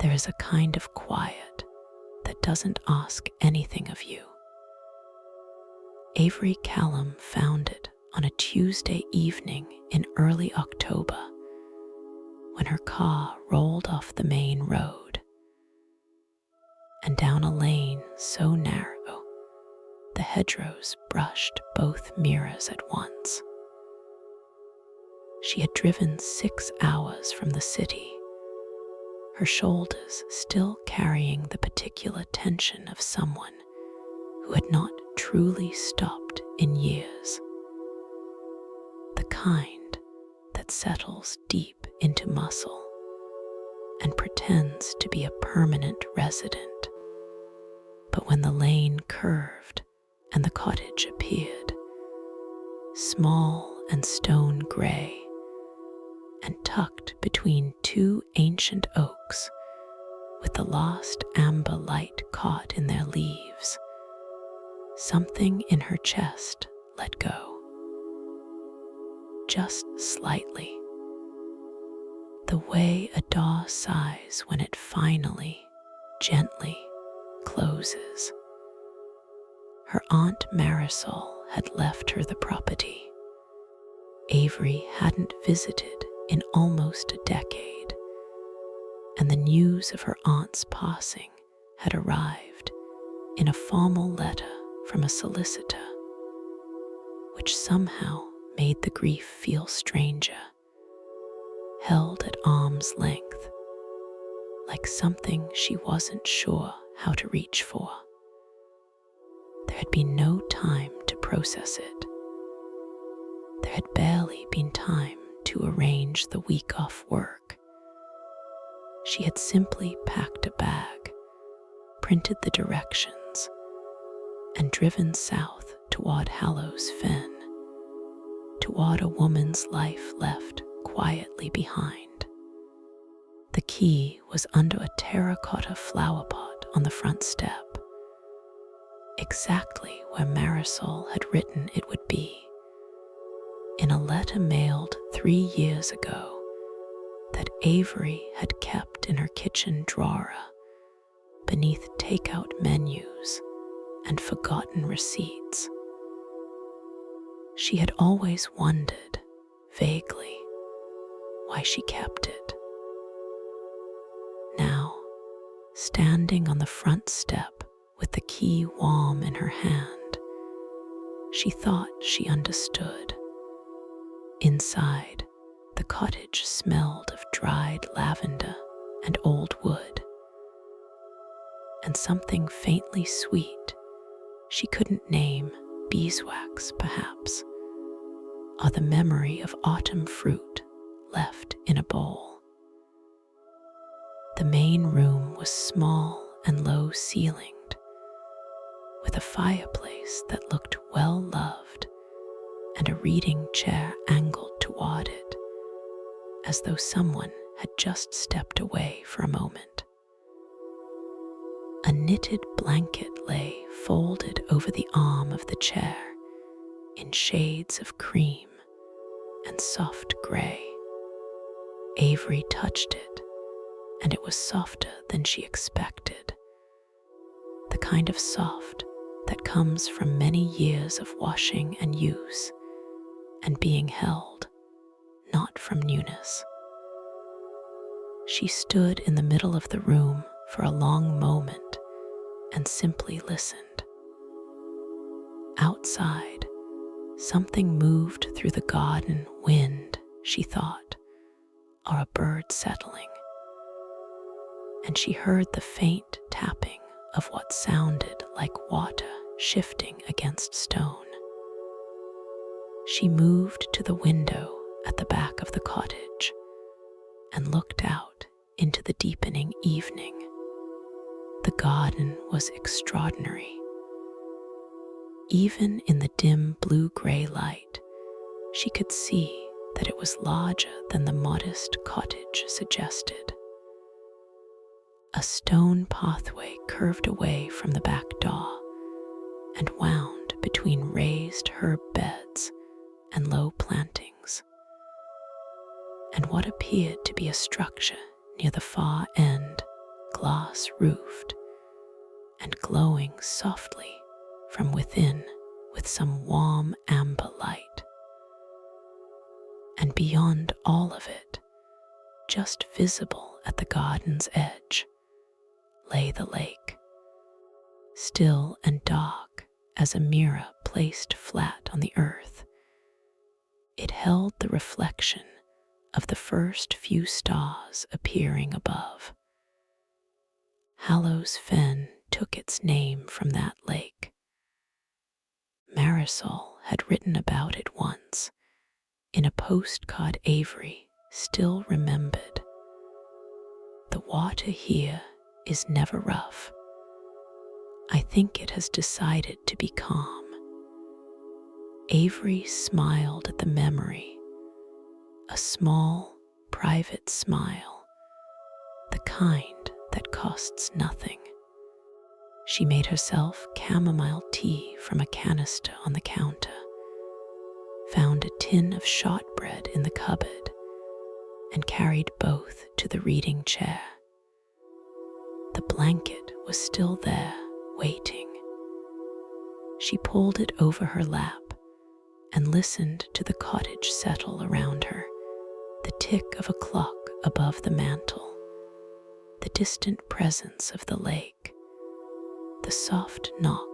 there is a kind of quiet that doesn't ask anything of you. Avery Callum found it on a Tuesday evening in early October when her car rolled off the main road and down a lane so narrow the hedgerows brushed both mirrors at once. She had driven 6 hours from the city, her shoulders still carrying the particular tension of someone who had not truly stopped in years. The kind that settles deep into muscle and pretends to be a permanent resident. But when the lane curved and the cottage appeared, small and stone grey, and tucked between 2 ancient oaks with the last amber light caught in their leaves, something in her chest let go. Just slightly. The way a door sighs when it finally, gently closes. Her Aunt Marisol had left her the property. Avery hadn't visited in almost a decade, and the news of her aunt's passing had arrived in a formal letter from a solicitor, which somehow made the grief feel stranger, held at arm's length, like something she wasn't sure how to reach for. There had been no time to process it. There had barely been time to arrange the week off work. She had simply packed a bag, printed the directions, and driven south toward Hallow's Fen, toward a woman's life left quietly behind. The key was under a terracotta flower pot on the front step, exactly where Marisol had written it would be, in a letter mailed 3 years ago that Avery had kept in her kitchen drawer beneath takeout menus and forgotten receipts. She had always wondered, vaguely, why she kept it. Now, standing on the front step with the key warm in her hand, she thought she understood. Inside, the cottage smelled of dried lavender and old wood, and something faintly sweet, she couldn't name, beeswax perhaps, or the memory of autumn fruit left in a bowl. The main room was small and low-ceilinged, with a fireplace that looked well-loved and a reading chair angled toward it, as though someone had just stepped away for a moment. A knitted blanket lay folded over the arm of the chair in shades of cream and soft grey. Avery touched it, and it was softer than she expected, the kind of soft that comes from many years of washing and use and being held, not from newness. She stood in the middle of the room for a long moment and simply listened. Outside, something moved through the garden, wind, she thought, or a bird settling, and she heard the faint tapping of what sounded like water shifting against stone. She moved to the window at the back of the cottage and looked out into the deepening evening. The garden was extraordinary. Even in the dim blue-gray light, she could see that it was larger than the modest cottage suggested. A stone pathway curved away from the back door and wound between raised herb beds and low plantings, and what appeared to be a structure near the far end glass-roofed and glowing softly from within with some warm amber light. And beyond all of it, just visible at the garden's edge, lay the lake, still and dark as a mirror placed flat on the earth. It held the reflection of the first few stars appearing above. Hallow's fen took its name from that lake. Marisol had written about it once in a postcard Avery still remembered. The water here is never rough. I think it has decided to be calm. Avery smiled at the memory, a small, private smile, the kind that costs nothing. She made herself chamomile tea from a canister on the counter, found a tin of shortbread in the cupboard, and carried both to the reading chair. The blanket was still there, waiting. She pulled it over her lap and listened to the cottage settle around her, the tick of a clock above the mantel, the distant presence of the lake, the soft knock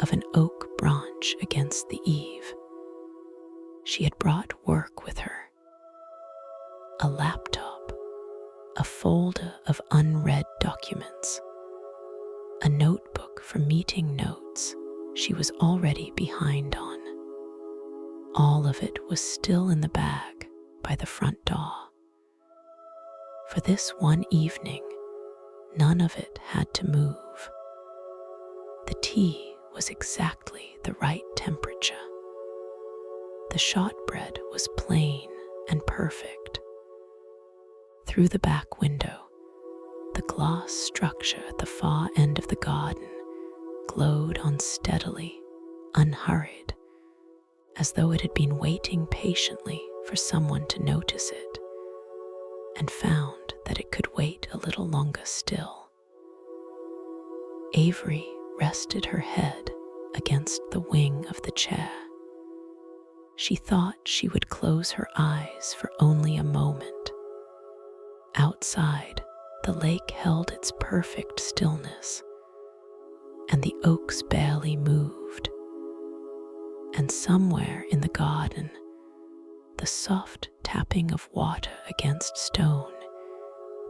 of an oak branch against the eave. She had brought work with her, a laptop, a folder of unread documents, a notebook for meeting notes she was already behind on. All of it was still in the bag by the front door. For this one evening, none of it had to move. The tea was exactly the right temperature. The shortbread was plain and perfect. Through the back window, the glass structure at the far end of the garden glowed on steadily, unhurried, as though it had been waiting patiently for someone to notice it, and found that it could wait a little longer still. Avery rested her head against the wing of the chair. She thought she would close her eyes for only a moment. Outside, the lake held its perfect stillness, and the oaks barely moved. And somewhere in the garden, the soft tapping of water against stone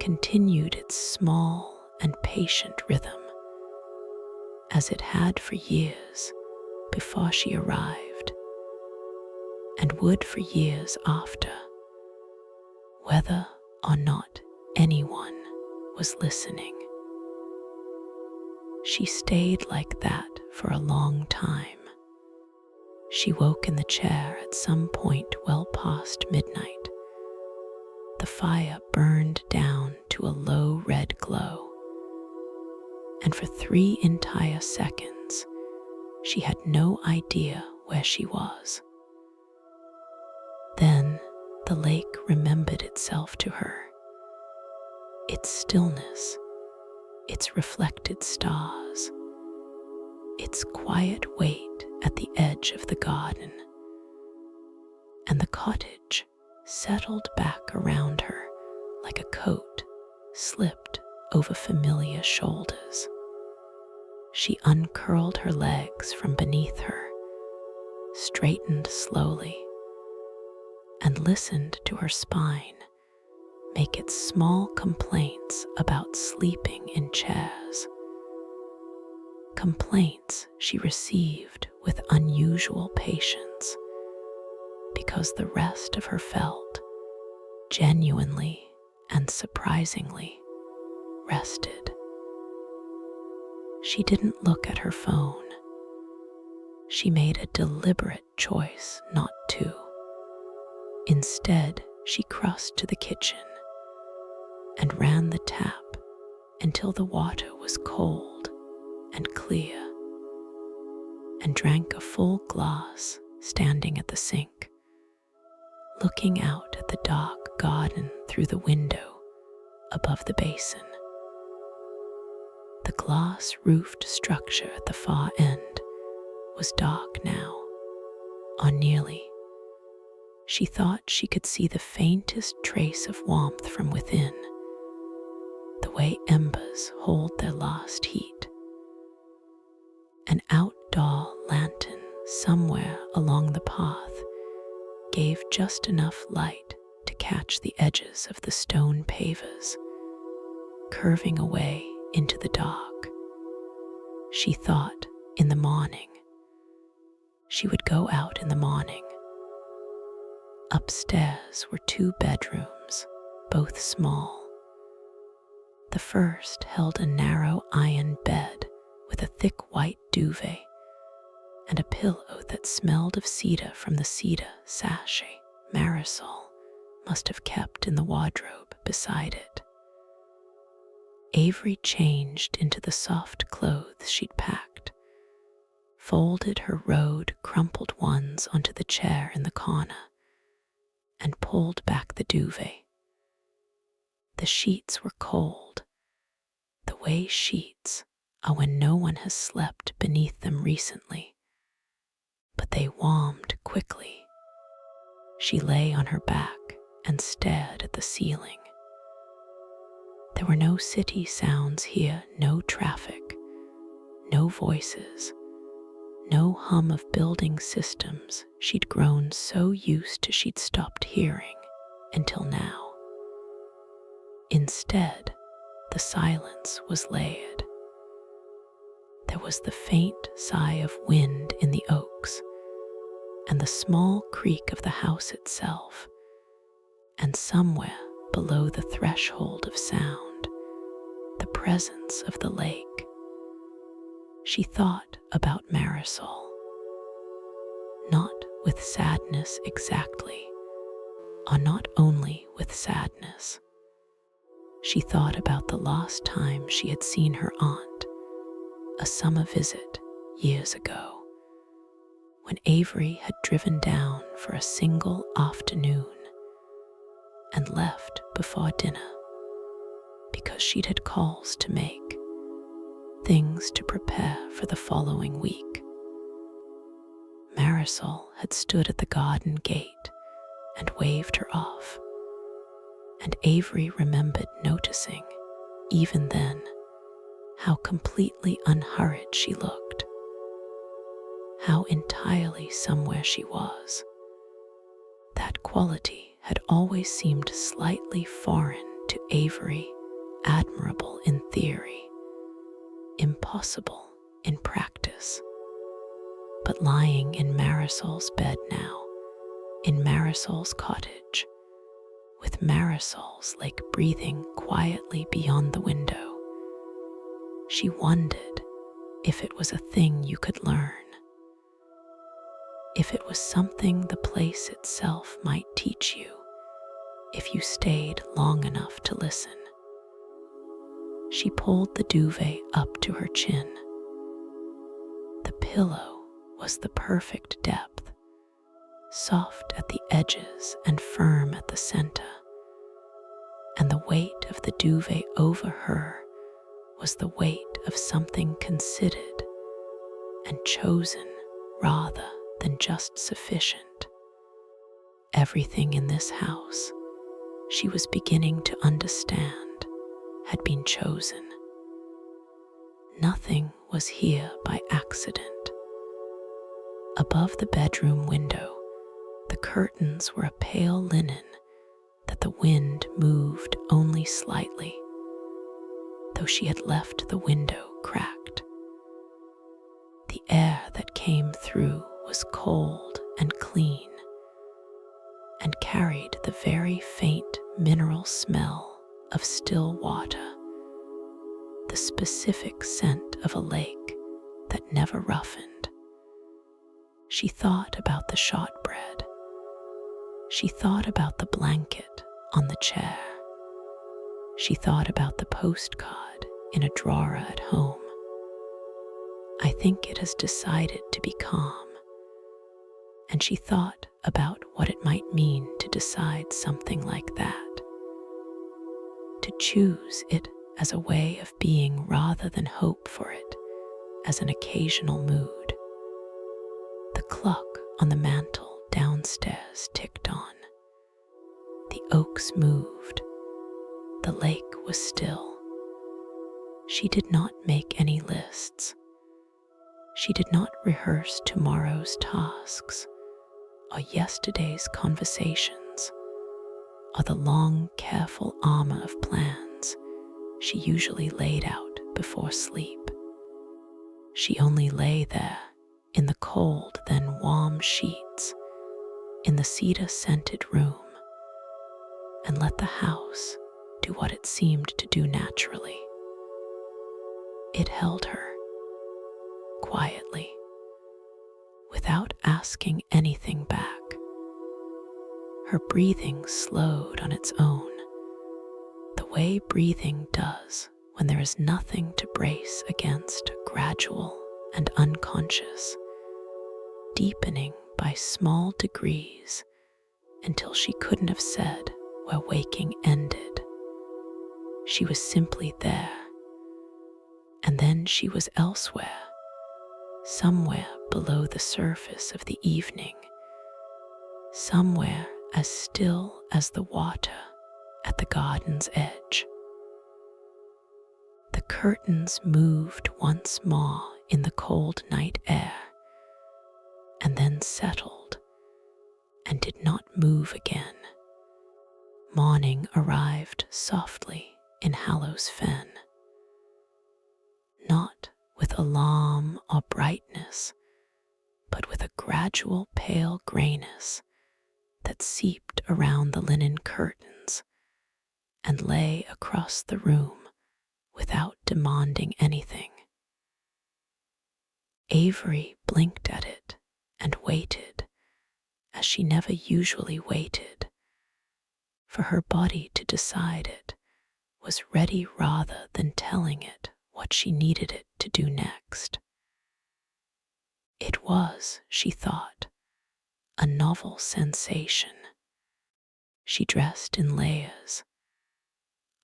continued its small and patient rhythm, as it had for years before she arrived, and would for years after, whether or not anyone was listening. She stayed like that for a long time. She woke in the chair at some point well past midnight. The fire burned down to a low red glow, and for 3 entire seconds, she had no idea where she was. Then the lake remembered itself to her, its stillness, its reflected stars, its quiet wait at the edge of the garden, and the cottage settled back around her like a coat slipped over familiar shoulders. She uncurled her legs from beneath her, straightened slowly, and listened to her spine make its small complaints about sleeping in chairs. Complaints she received with unusual patience, because the rest of her felt genuinely and surprisingly rested. She didn't look at her phone. She made a deliberate choice not to. Instead, she crossed to the kitchen and ran the tap until the water was cold and clear, and drank a full glass standing at the sink, looking out at the dark garden through the window above the basin. The glass-roofed structure at the far end was dark now, or nearly. She thought she could see the faintest trace of warmth from within, the way embers hold their last heat. An outdoor lantern somewhere along the path gave just enough light to catch the edges of the stone pavers, curving away into the dark. She thought in the morning. She would go out in the morning. Upstairs were 2 bedrooms, both small. The first held a narrow iron bed with a thick white duvet and a pillow that smelled of cedar from the cedar sachet Marisol must have kept in the wardrobe beside it. Avery changed into the soft clothes she'd packed, folded her rode, crumpled ones onto the chair in the corner, and pulled back the duvet. The sheets were cold, the way sheets are when no one has slept beneath them recently, but they warmed quickly. She lay on her back and stared at the ceiling. There were no city sounds here, no traffic, no voices, no hum of building systems she'd grown so used to she'd stopped hearing until now. Instead, the silence was layered. There was the faint sigh of wind in the oaks, and the small creak of the house itself, and somewhere below the threshold of sound, the presence of the lake. She thought about Marisol, not with sadness exactly, or not only with sadness. She thought about the last time she had seen her aunt, a summer visit years ago, when Avery had driven down for a single afternoon and left before dinner because she'd had calls to make, things to prepare for the following week. Marisol had stood at the garden gate and waved her off, and Avery remembered noticing, even then, how completely unhurried she looked, how entirely somewhere she was. That quality had always seemed slightly foreign to Avery, admirable in theory, impossible in practice. But lying in Marisol's bed now, in Marisol's cottage, with Marisol's lake breathing quietly beyond the window, she wondered if it was a thing you could learn, if it was something the place itself might teach you if you stayed long enough to listen. She pulled the duvet up to her chin. The pillow was the perfect depth, soft at the edges and firm at the center, and the weight of the duvet over her was the weight of something considered and chosen rather than just sufficient. Everything in this house, she was beginning to understand, had been chosen. Nothing was here by accident. Above the bedroom window, the curtains were a pale linen that the wind moved only slightly, though she had left the window cracked. The air that came through was cold and clean, and carried the very faint mineral smell of still water, the specific scent of a lake that never roughened. She thought about the shortbread. She thought about the blanket on the chair. She thought about the postcard in a drawer at home. I think it has decided to be calm. And she thought about what it might mean to decide something like that, to choose it as a way of being rather than hope for it as an occasional mood. The clock on the mantel downstairs ticked on. The oaks moved. The lake was still. She did not make any lists. She did not rehearse tomorrow's tasks or yesterday's conversations or the long, careful armor of plans she usually laid out before sleep. She only lay there in the cold, then warm sheets, in the cedar-scented room, and let the house do what it seemed to do naturally. It held her, quietly, without asking anything back. Her breathing slowed on its own, the way breathing does when there is nothing to brace against, gradual and unconscious, deepening by small degrees until she couldn't have said where waking ended. She was simply there, and then she was elsewhere, somewhere below the surface of the evening, somewhere as still as the water at the garden's edge. The curtains moved once more in the cold night air, and then settled and did not move again. Morning arrived softly in Hallow's fen, not with alarm or brightness, but with a gradual pale grayness that seeped around the linen curtains and lay across the room without demanding anything. Avery blinked at it and waited, as she never usually waited, for her body to decide it was ready rather than telling it what she needed it to do next. It was, she thought, a novel sensation. She dressed in layers,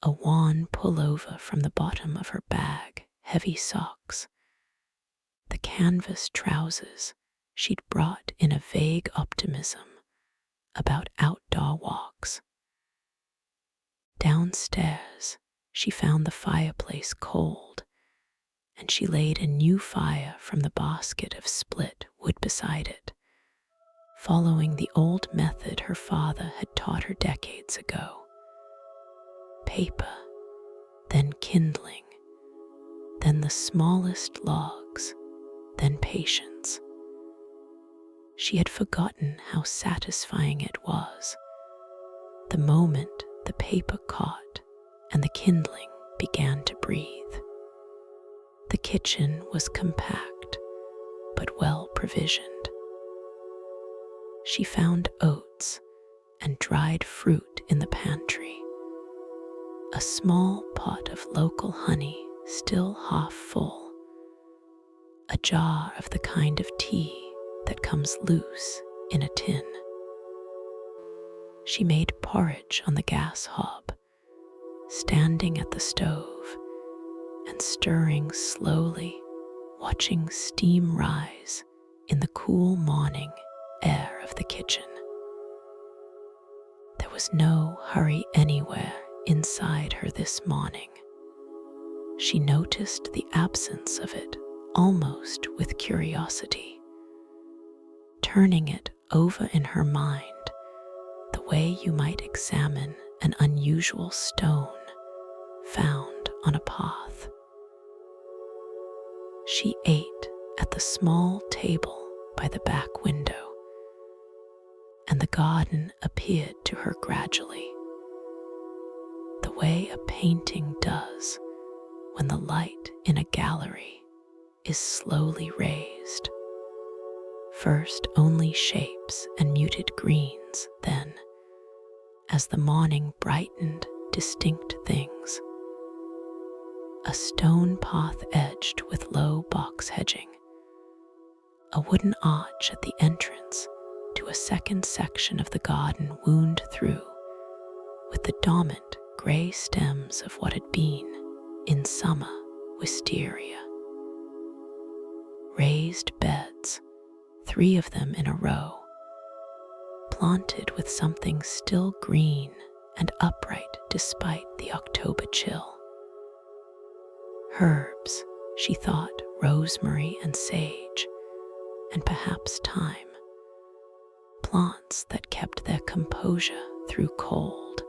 a worn pullover from the bottom of her bag, heavy socks, the canvas trousers she'd brought in a vague optimism about outdoor walks. Downstairs, she found the fireplace cold, and she laid a new fire from the basket of split wood beside it, following the old method her father had taught her decades ago. Paper, then kindling, then the smallest logs, then patience. She had forgotten how satisfying it was, the moment the paper caught and the kindling began to breathe. The kitchen was compact, but well provisioned. She found oats and dried fruit in the pantry, a small pot of local honey still half full, a jar of the kind of tea that comes loose in a tin. She made porridge on the gas hob, standing at the stove and stirring slowly, watching steam rise in the cool morning air of the kitchen. There was no hurry anywhere inside her this morning. She noticed the absence of it almost with curiosity, turning it over in her mind the way you might examine an unusual stone found on a path. She ate at the small table by the back window, and the garden appeared to her gradually, the way a painting does when the light in a gallery is slowly raised. First only shapes and muted greens, then, as the morning brightened, distinct things. A stone path edged with low box hedging, a wooden arch at the entrance to a second section of the garden wound through with the dormant gray stems of what had been, in summer wisteria. Raised beds, 3 of them in a row, planted with something still green and upright despite the October chill. Herbs, she thought, rosemary and sage, and perhaps thyme. Plants that kept their composure through cold.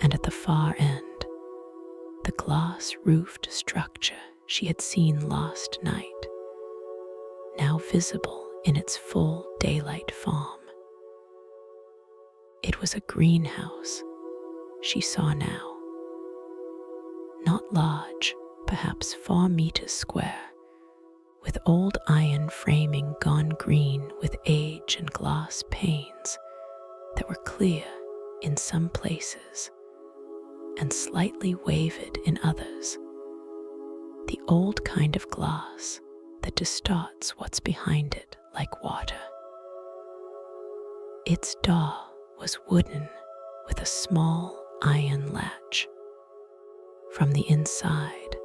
And at the far end, the glass-roofed structure she had seen last night, now visible in its full daylight farm. It was a greenhouse, she saw now. Not large, perhaps 4 meters square, with old iron framing gone green with age and glass panes that were clear in some places and slightly wavered in others. The old kind of glass that distorts what's behind it like water. Its door was wooden with a small iron latch. From the inside,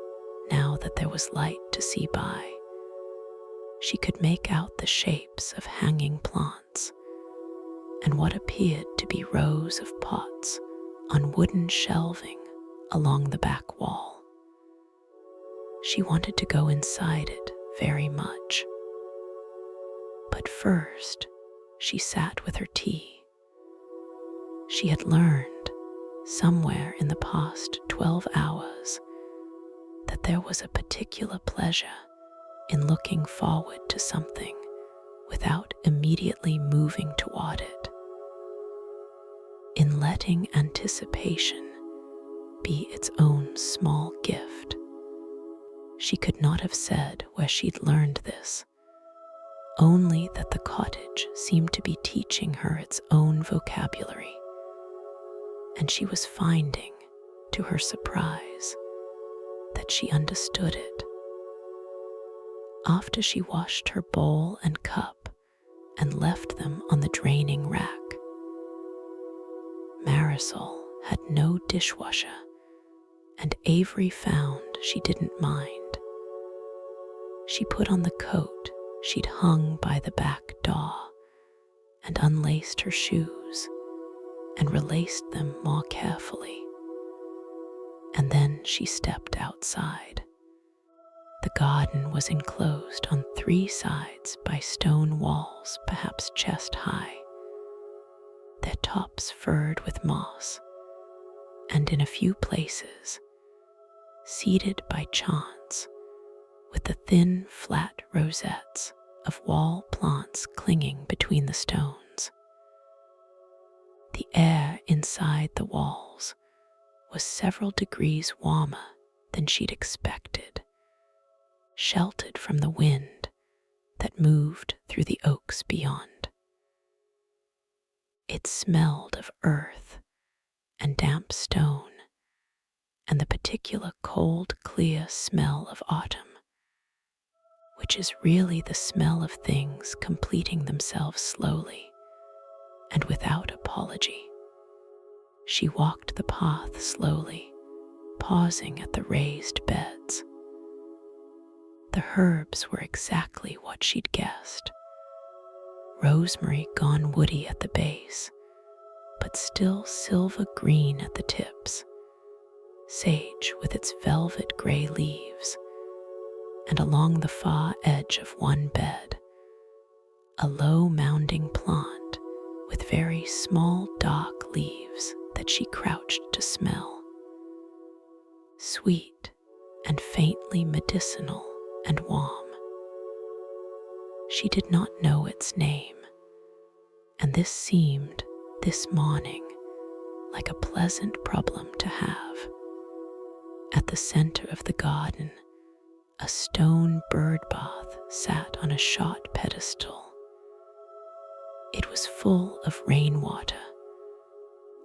now that there was light to see by, she could make out the shapes of hanging plants and what appeared to be rows of pots on wooden shelving along the back wall. She wanted to go inside it very much. But first, she sat with her tea. She had learned, somewhere in the past 12 hours, that there was a particular pleasure in looking forward to something without immediately moving toward it, in letting anticipation be its own small gift. She could not have said where she'd learned this, only that the cottage seemed to be teaching her its own vocabulary, and she was finding, to her surprise, that she understood it. After she washed her bowl and cup and left them on the draining rack, Marisol had no dishwasher, and Avery found she didn't mind. She put on the coat she'd hung by the back door and unlaced her shoes and relaced them more carefully. And then she stepped outside. The garden was enclosed on 3 sides by stone walls, perhaps chest high, their tops furred with moss, and in a few places, seeded by chance, with the thin, flat rosettes of wall plants clinging between the stones. The air inside the walls was several degrees warmer than she'd expected, sheltered from the wind that moved through the oaks beyond. It smelled of earth and damp stone and the particular cold, clear smell of autumn, which is really the smell of things completing themselves slowly and without apology. She walked the path slowly, pausing at the raised beds. The herbs were exactly what she'd guessed. Rosemary gone woody at the base, but still silver green at the tips. Sage with its velvet gray leaves, and along the far edge of one bed, a low mounding plant with very small dark leaves that she crouched to smell. Sweet and faintly medicinal and warm. She did not know its name, and this seemed, this morning, like a pleasant problem to have. At the center of the garden, a stone bird bath sat on a short pedestal. It was full of rainwater,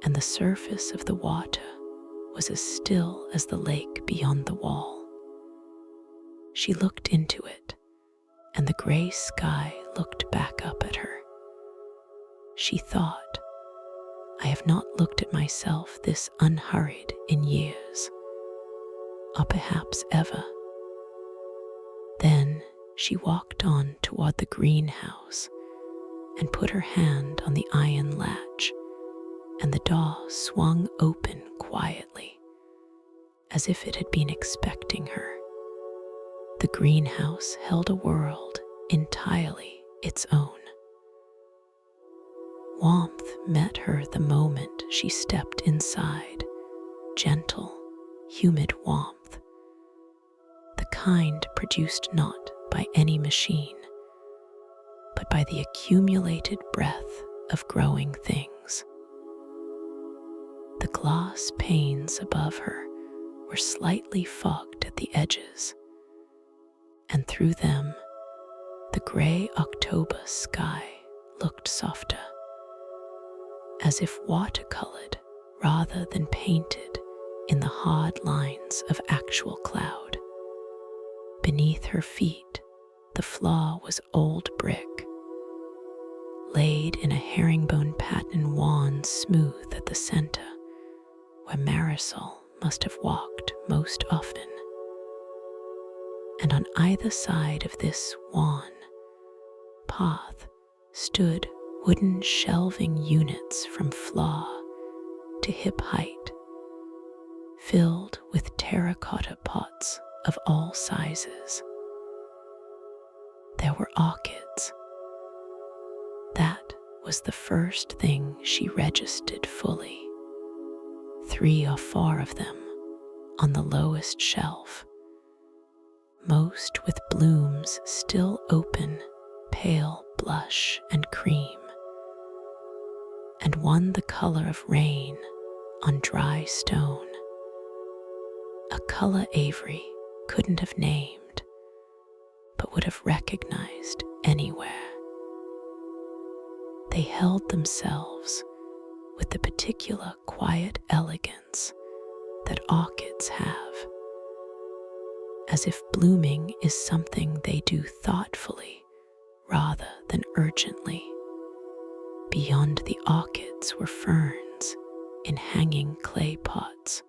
and the surface of the water was as still as the lake beyond the wall. She looked into it, and the gray sky looked back up at her. She thought, I have not looked at myself this unhurried in years. or perhaps ever. Then she walked on toward the greenhouse and put her hand on the iron latch, and the door swung open quietly, as if it had been expecting her. The greenhouse held a world entirely its own. Warmth met her the moment she stepped inside, gentle, humid warmth, the kind produced not by any machine, but by the accumulated breath of growing things. The glass panes above her were slightly fogged at the edges, and through them the grey October sky looked softer, as if watercolored rather than painted in the hard lines of actual cloud. Beneath her feet, the floor was old brick, laid in a herringbone pattern worn smooth at the center, where Marisol must have walked most often. And on either side of this worn path stood wooden shelving units from floor to hip height, filled with terracotta pots of all sizes. There were orchids. That was the first thing she registered fully. 3 or 4 of them on the lowest shelf, most with blooms still open, pale blush and cream, and one the color of rain on dry stone, a color Avery couldn't have named, but would have recognized anywhere. They held themselves with the particular quiet elegance that orchids have, as if blooming is something they do thoughtfully rather than urgently. Beyond the orchids were ferns in hanging clay pots,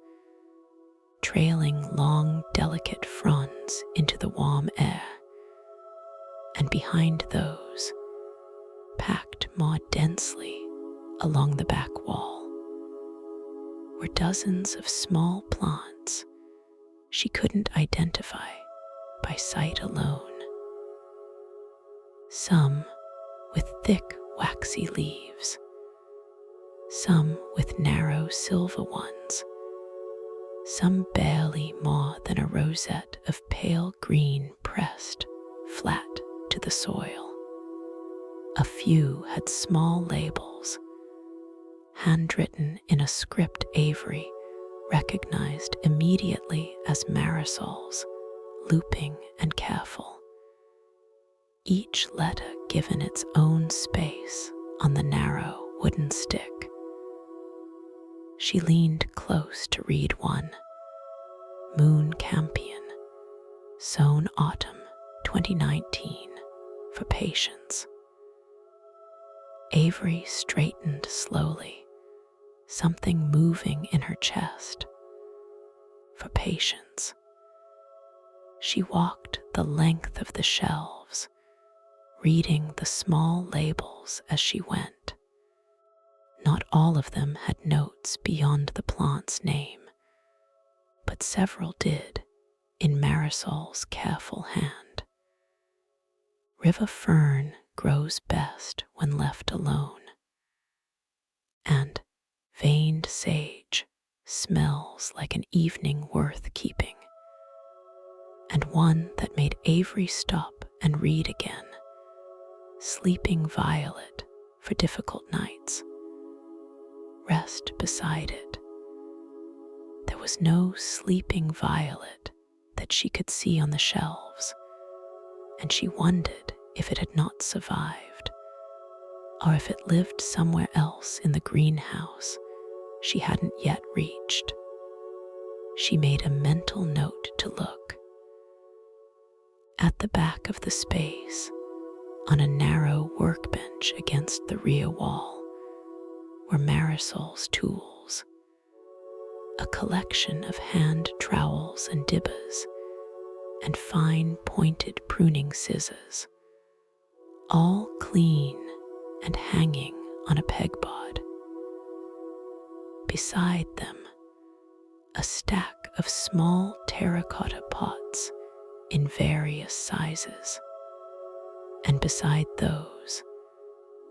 trailing long, delicate fronds into the warm air, and behind those, packed more densely along the back wall, were dozens of small plants she couldn't identify by sight alone. Some with thick, waxy leaves, some with narrow silver ones, some barely more than a rosette of pale green pressed flat to the soil. A few had small labels, handwritten in a script Avery recognized immediately as Marisol's, looping and careful, each letter given its own space on the narrow wooden stick. She leaned close to read one, Moon Campion, sown autumn 2019, for patience. Avery straightened slowly, something moving in her chest. For patience. She walked the length of the shelves, reading the small labels as she went. Not all of them had notes beyond the plant's name, but several did in Marisol's careful hand. River fern grows best when left alone, and veined sage smells like an evening worth keeping, and one that made Avery stop and read again, Sleeping Violet for difficult nights. Rest beside it. There was no sleeping violet that she could see on the shelves, and she wondered if it had not survived, or if it lived somewhere else in the greenhouse she hadn't yet reached. She made a mental note to look. At the back of the space, on a narrow workbench against the rear wall, were Marisol's tools. a collection of hand trowels and dibbers, and fine pointed pruning scissors, all clean and hanging on a pegboard. Beside them, a stack of small terracotta pots in various sizes, and beside those,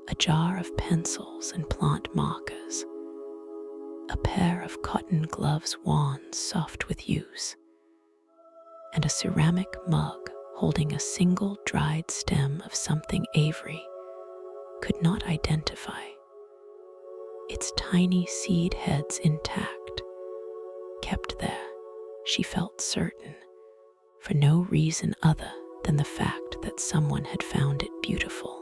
a jar of pencils and plant markers, a pair of cotton gloves wands soft with use, and a ceramic mug holding a single dried stem of something Avery could not identify, its tiny seed heads intact, kept there, she felt certain, for no reason other than the fact that someone had found it beautiful.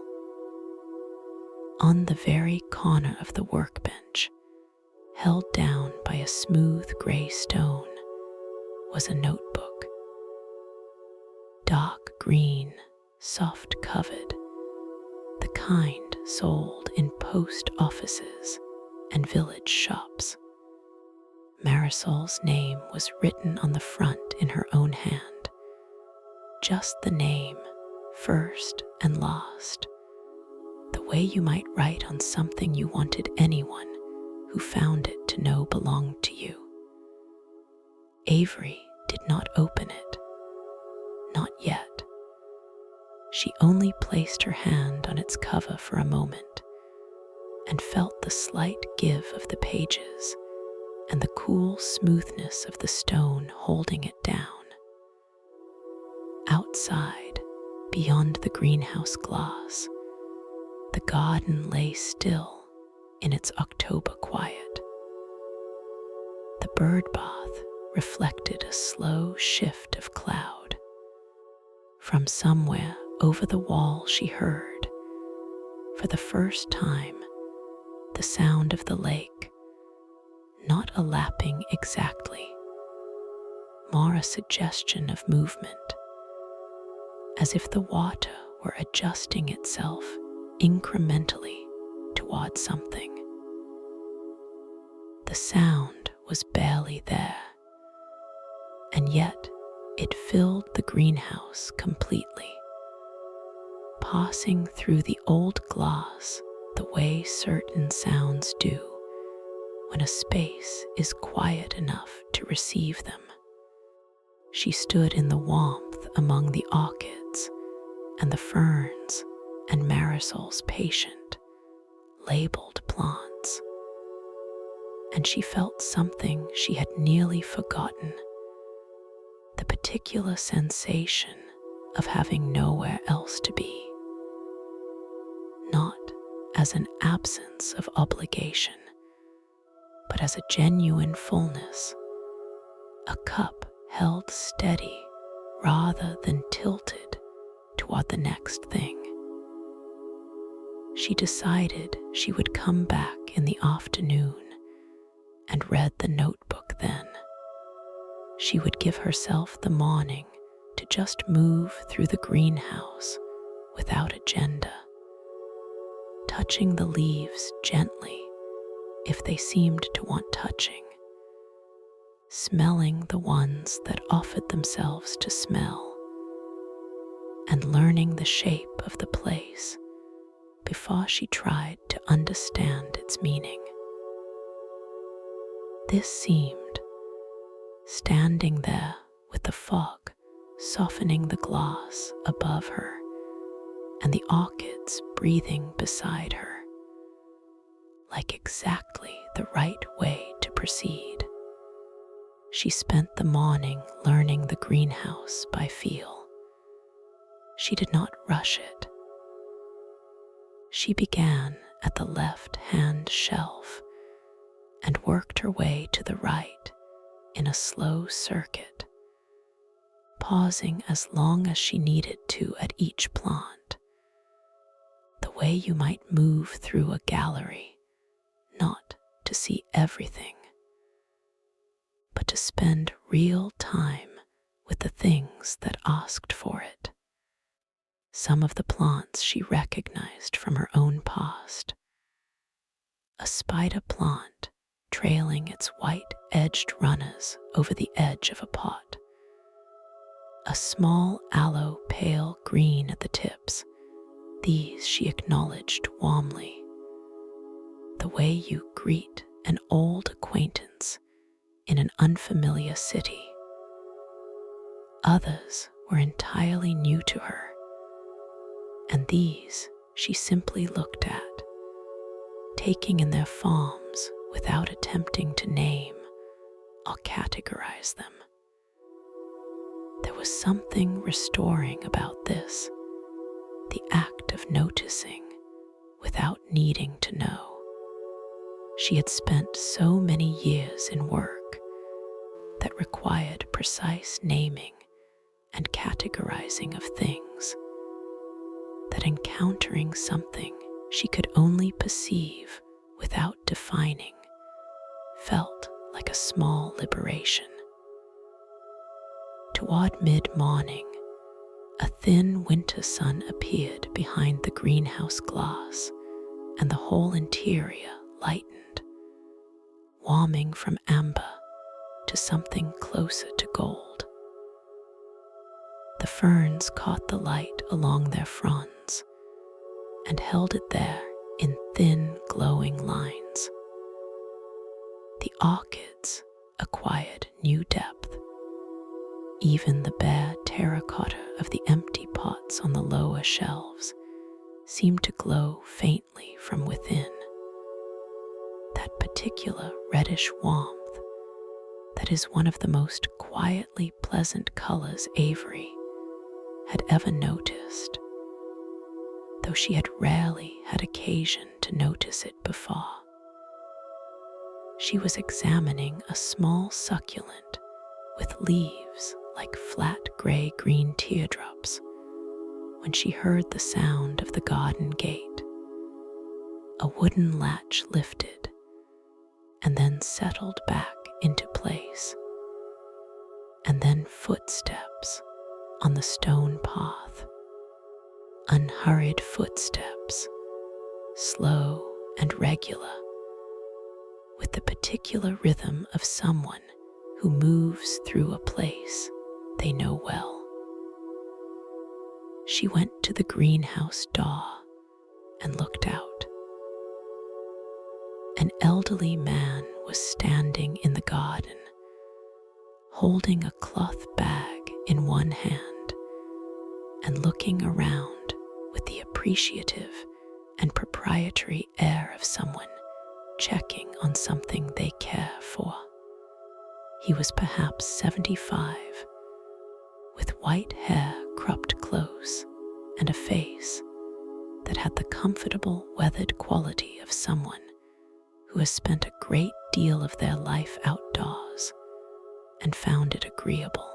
On the very corner of the workbench, held down by a smooth grey stone, was a notebook. Dark green, soft covered, the kind sold in post offices and village shops. Marisol's name was written on the front in her own hand, just the name, first and last, the way you might write on something you wanted anyone who found it to know belonged to you. Avery did not open it, not yet. She only placed her hand on its cover for a moment and felt the slight give of the pages and the cool smoothness of the stone holding it down. Outside, beyond the greenhouse glass, the garden lay still in its October quiet. The bird bath reflected a slow shift of cloud. From somewhere over the wall she heard, for the first time, the sound of the lake, not a lapping exactly, more a suggestion of movement, as if the water were adjusting itself incrementally toward something. The sound was barely there, and yet it filled the greenhouse completely, passing through the old glass the way certain sounds do when a space is quiet enough to receive them. She stood in the warmth among the orchids and the ferns and Marisol's patient, labeled plants, and she felt something she had nearly forgotten, the particular sensation of having nowhere else to be, not as an absence of obligation, but as a genuine fullness, a cup held steady rather than tilted toward the next thing. She decided she would come back in the afternoon and read the notebook then. She would give herself the morning to just move through the greenhouse without agenda, touching the leaves gently if they seemed to want touching, smelling the ones that offered themselves to smell, and learning the shape of the place before she tried to understand its meaning. This seemed, standing there with the fog softening the glass above her and the orchids breathing beside her, like exactly the right way to proceed. She spent the morning learning the greenhouse by feel. She did not rush it. She began at the left-hand shelf and worked her way to the right in a slow circuit, pausing as long as she needed to at each plant, the way you might move through a gallery, not to see everything, but to spend real time with the things that asked for it. Some of the plants she recognized from her own past. A spider plant trailing its white-edged runners over the edge of a pot. A small aloe pale green at the tips. These she acknowledged warmly. The way you greet an old acquaintance in an unfamiliar city. Others were entirely new to her, and these she simply looked at, taking in their forms without attempting to name or categorize them. There was something restoring about this, the act of noticing without needing to know. She had spent so many years in work that required precise naming and categorizing of things, that encountering something she could only perceive without defining felt like a small liberation. Toward mid-morning, a thin winter sun appeared behind the greenhouse glass, and the whole interior lightened, warming from amber to something closer to gold. The ferns caught the light along their fronds and held it there in thin, glowing lines. The orchids acquired new depth. Even the bare terracotta of the empty pots on the lower shelves seemed to glow faintly from within. That particular reddish warmth that is one of the most quietly pleasant colors Avery had ever noticed, though she had rarely had occasion to notice it before. She was examining a small succulent with leaves like flat gray-green teardrops when she heard the sound of the garden gate. A wooden latch lifted and then settled back into place, and then footsteps on the stone path, unhurried footsteps, slow and regular, with the particular rhythm of someone who moves through a place they know well. She went to the greenhouse door and looked out. An elderly man was standing in the garden, holding a cloth bag in one hand and looking around with the appreciative and proprietary air of someone checking on something they care for. He was perhaps 75, with white hair cropped close and a face that had the comfortable, weathered quality of someone who has spent a great deal of their life outdoors and found it agreeable.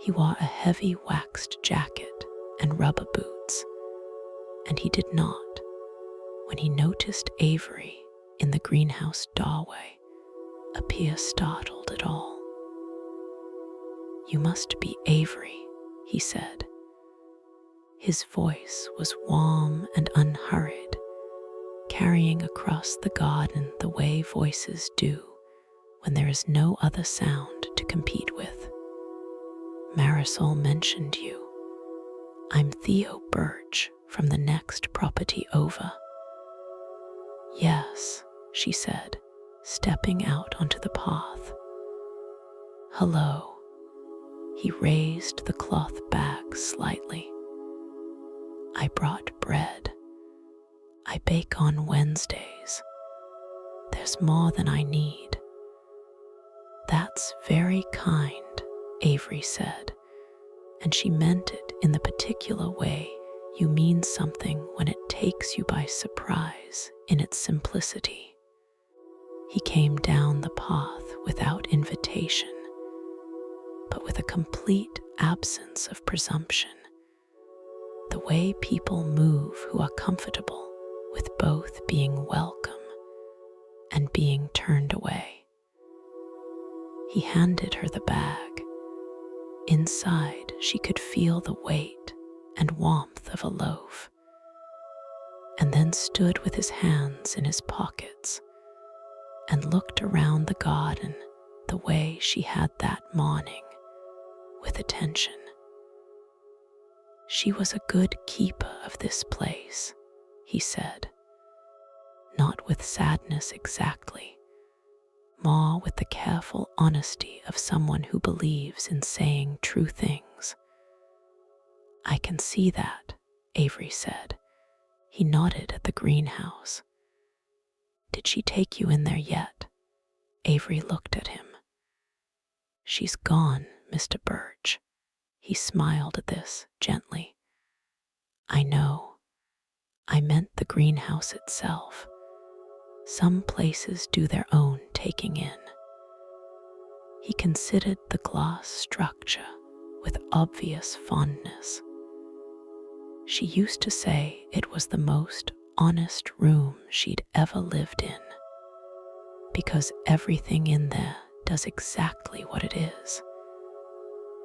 He wore a heavy waxed jacket and rubber boots, and he did not, when he noticed Avery in the greenhouse doorway, appear startled at all. "You must be Avery," he said. His voice was warm and unhurried, carrying across the garden the way voices do when there is no other sound to compete with. "Marisol mentioned you. I'm Theo Birch from the next property over." "Yes," she said, stepping out onto the path. "Hello." He raised the cloth bag slightly. "I brought bread. I bake on Wednesdays. There's more than I need." "That's very kind," Avery said, and she meant it in the particular way you mean something when it takes you by surprise in its simplicity. He came down the path without invitation, but with a complete absence of presumption, the way people move who are comfortable with both being welcome and being turned away. He handed her the bag. Inside, she could feel the weight and warmth of a loaf, and then stood with his hands in his pockets, and looked around the garden the way she had that morning, with attention. She was a good keeper of this place, he said, not with sadness exactly, more with the careful honesty of someone who believes in saying true things. I can see that, Avery said. He nodded at the greenhouse. Did she take you in there yet? Avery looked at him. She's gone, Mr. Birch. He smiled at this gently. I know. I meant the greenhouse itself. Some places do their own taking in. He considered the glass structure with obvious fondness. She used to say it was the most honest room she'd ever lived in, because everything in there does exactly what it is.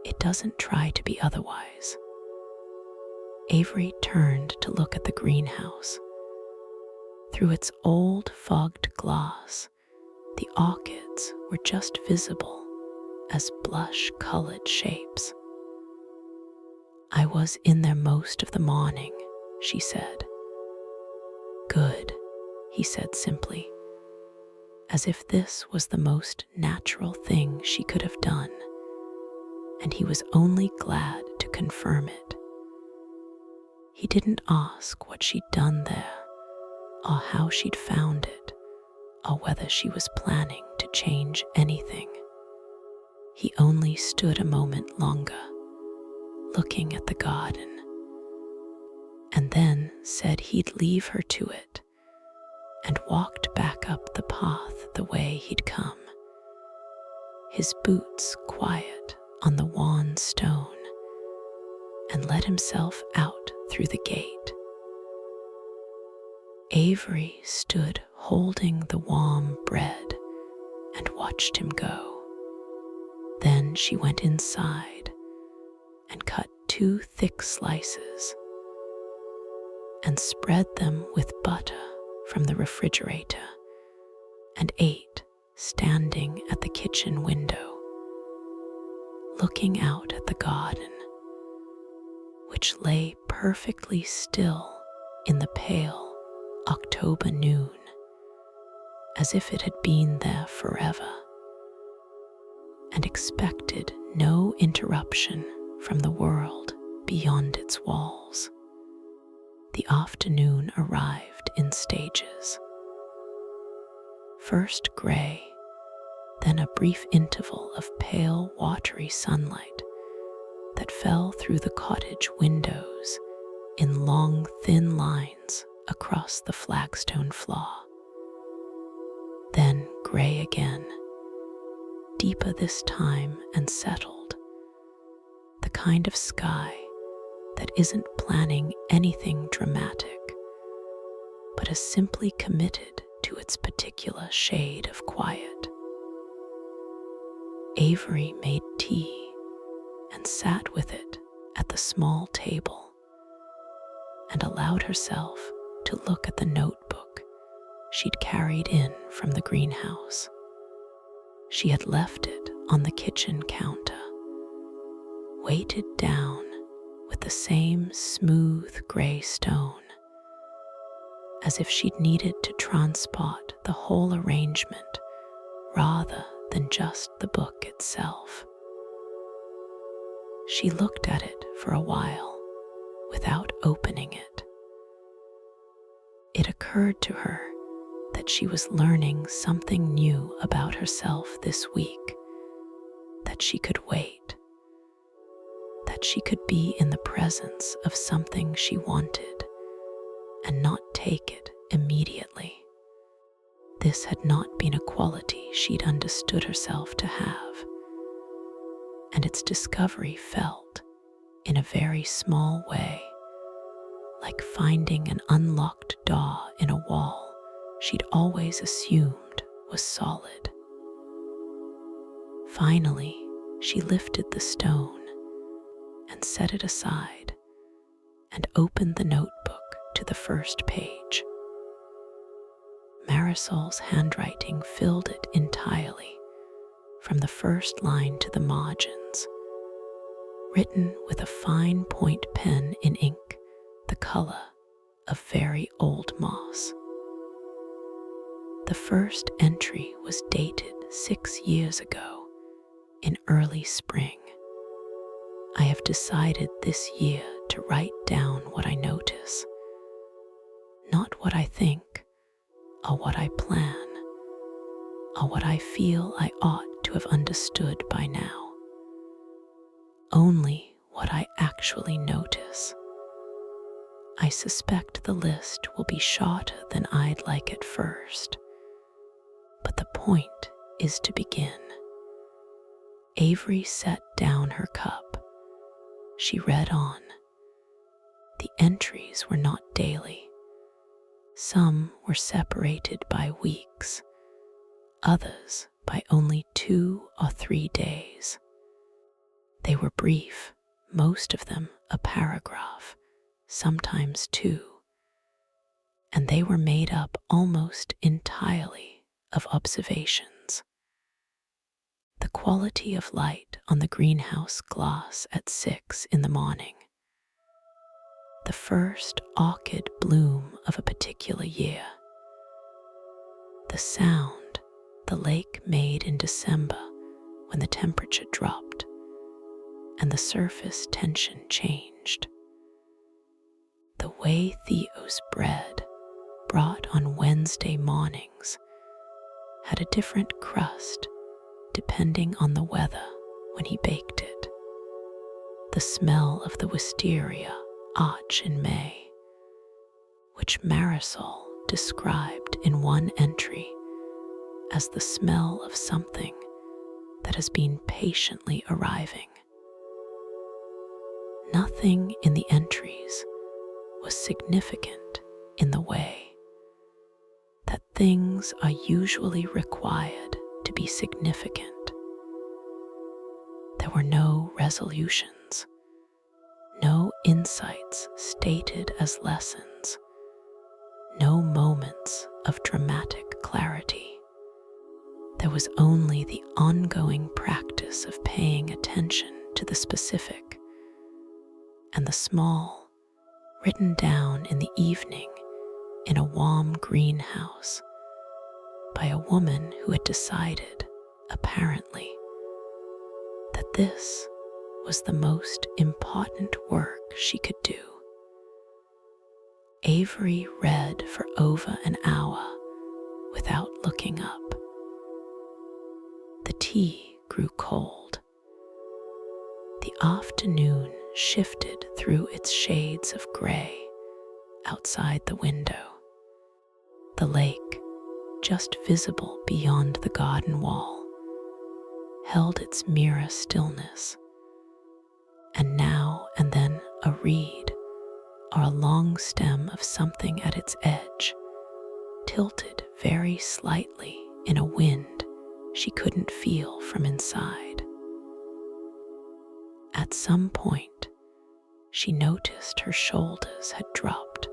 It doesn't try to be otherwise. Avery turned to look at the greenhouse. Through its old fogged glass, the orchids were just visible as blush-colored shapes. I was in there most of the morning, she said. Good, he said simply, as if this was the most natural thing she could have done, and he was only glad to confirm it. He didn't ask what she'd done there, or how she'd found it, or whether she was planning to change anything. He only stood a moment longer, looking at the garden, and then said he'd leave her to it, and walked back up the path the way he'd come, his boots quiet on the worn stone, and let himself out through the gate. Avery stood holding the warm bread and watched him go. Then she went inside and cut 2 thick slices and spread them with butter from the refrigerator and ate standing at the kitchen window, looking out at the garden, which lay perfectly still in the pale October noon, as if it had been there forever, and expected no interruption from the world beyond its walls. The afternoon arrived in stages. First gray, then a brief interval of pale, watery sunlight that fell through the cottage windows in long, thin lines across the flagstone floor. Then gray again, deeper this time and settled, the kind of sky that isn't planning anything dramatic, but is simply committed to its particular shade of quiet. Avery made tea and sat with it at the small table and allowed herself to look at the notebook she'd carried in from the greenhouse. She had left it on the kitchen counter, weighted down with the same smooth gray stone, as if she'd needed to transport the whole arrangement rather than just the book itself. She looked at it for a while without opening it. It occurred to her that she was learning something new about herself this week, that she could wait, that she could be in the presence of something she wanted and not take it immediately. This had not been a quality she'd understood herself to have, and its discovery felt, in a very small way, like finding an unlocked door in a wall she'd always assumed was solid. Finally, she lifted the stone and set it aside and opened the notebook to the first page. Marisol's handwriting filled it entirely, from the first line to the margins, written with a fine point pen in ink the color of very old moss. The first entry was dated 6 years ago, in early spring. I have decided this year to write down what I notice, not what I think, or what I plan, or what I feel I ought to have understood by now. Only what I actually notice. I suspect the list will be shorter than I'd like at first, but the point is to begin. Avery set down her cup. She read on. The entries were not daily. Some were separated by weeks, others by only 2 or 3 days. They were brief, most of them a paragraph, sometimes 2, and they were made up almost entirely of observations. The quality of light on the greenhouse glass at 6 in the morning, the first orchid bloom of a particular year, the sound the lake made in December when the temperature dropped and the surface tension changed, the way Theo's bread, brought on Wednesday mornings, had a different crust depending on the weather when he baked it, the smell of the wisteria arch in May, which Marisol described in one entry as the smell of something that has been patiently arriving. Nothing in the entries was significant in the way that things are usually required to be significant. There were no resolutions, no insights stated as lessons, no moments of dramatic clarity. There was only the ongoing practice of paying attention to the specific and the small, written down in the evening in a warm greenhouse by a woman who had decided, apparently, that this was the most important work she could do. Avery read for over an hour without looking up. The tea grew cold. The afternoon shifted through its shades of gray outside the window. The lake, just visible beyond the garden wall, held its mirror stillness, and now and then a reed or a long stem of something at its edge tilted very slightly in a wind she couldn't feel from inside. At some point, she noticed her shoulders had dropped.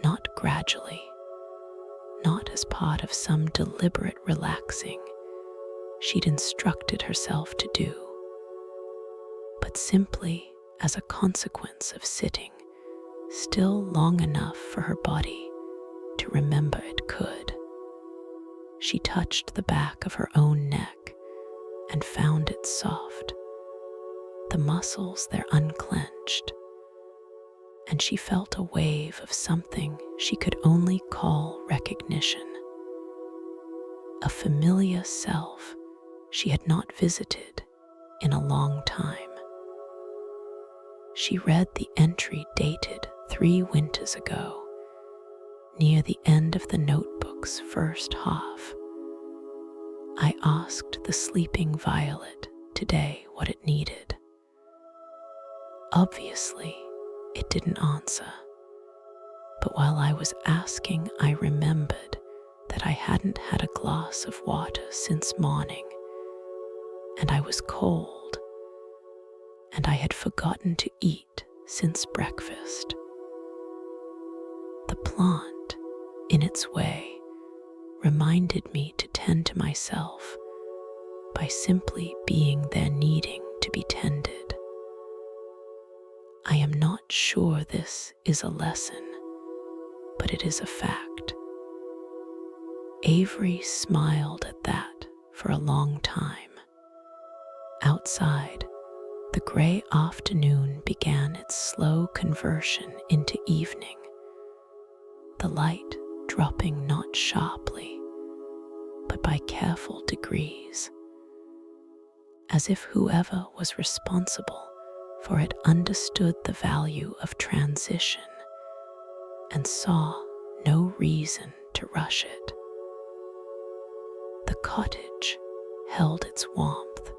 Not gradually, not as part of some deliberate relaxing she'd instructed herself to do, but simply as a consequence of sitting still long enough for her body to remember it could. She touched the back of her own neck and found it soft, the muscles there unclenched, and she felt a wave of something she could only call recognition. A familiar self she had not visited in a long time. She read the entry dated 3 winters ago, near the end of the notebook's first half. I asked the sleeping violet today what it needed. Obviously, it didn't answer, but while I was asking, I remembered that I hadn't had a glass of water since morning, and I was cold, and I had forgotten to eat since breakfast. The plant, in in its way, reminded me to tend to myself by simply being there needing to be tended. I am not sure this is a lesson, but it is a fact. Avery smiled at that for a long time. Outside, the gray afternoon began its slow conversion into evening, the light dropping not sharply, but by careful degrees, as if whoever was responsible for it understood the value of transition and saw no reason to rush it. The cottage held its warmth.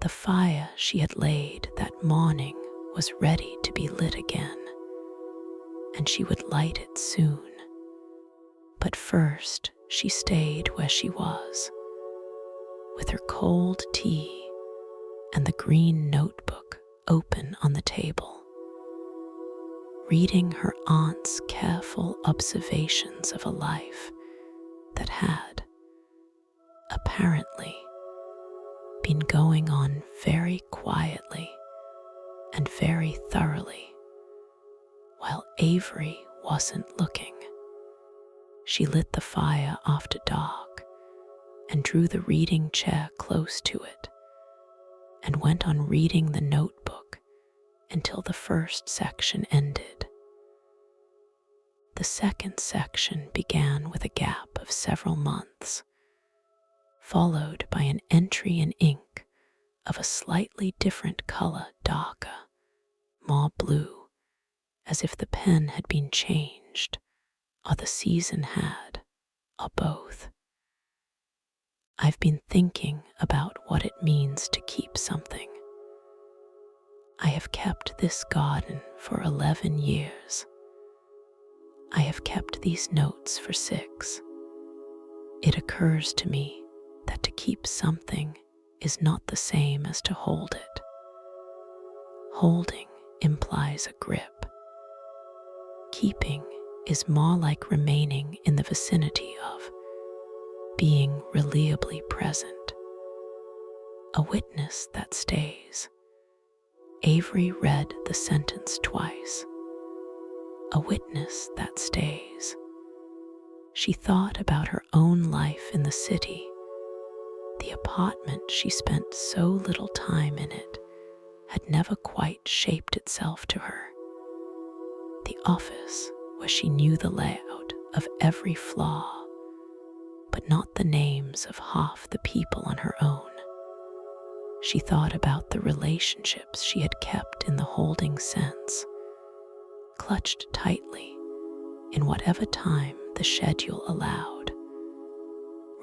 The fire she had laid that morning was ready to be lit again, and she would light it soon. But first she stayed where she was, with her cold tea and the green notebook open on the table, reading her aunt's careful observations of a life that had, apparently, been going on very quietly and very thoroughly, while Avery wasn't looking. She lit the fire after dark and drew the reading chair close to it and went on reading the notebook until the first section ended. The second section began with a gap of several months, followed by an entry in ink of a slightly different color, darker, more blue, as if the pen had been changed, or the season had, or both. I've been thinking about what it means to keep something. I have kept this garden for 11 years. I have kept these notes for 6. It occurs to me that to keep something is not the same as to hold it. Holding implies a grip. Keeping is more like remaining in the vicinity of, being reliably present. A witness that stays. Avery read the sentence twice. A witness that stays. She thought about her own life in the city. The apartment she spent so little time in it had never quite shaped itself to her. The office where she knew the layout of every flaw, but not the names of half the people on her own. She thought about the relationships she had kept in the holding sense, clutched tightly in whatever time the schedule allowed,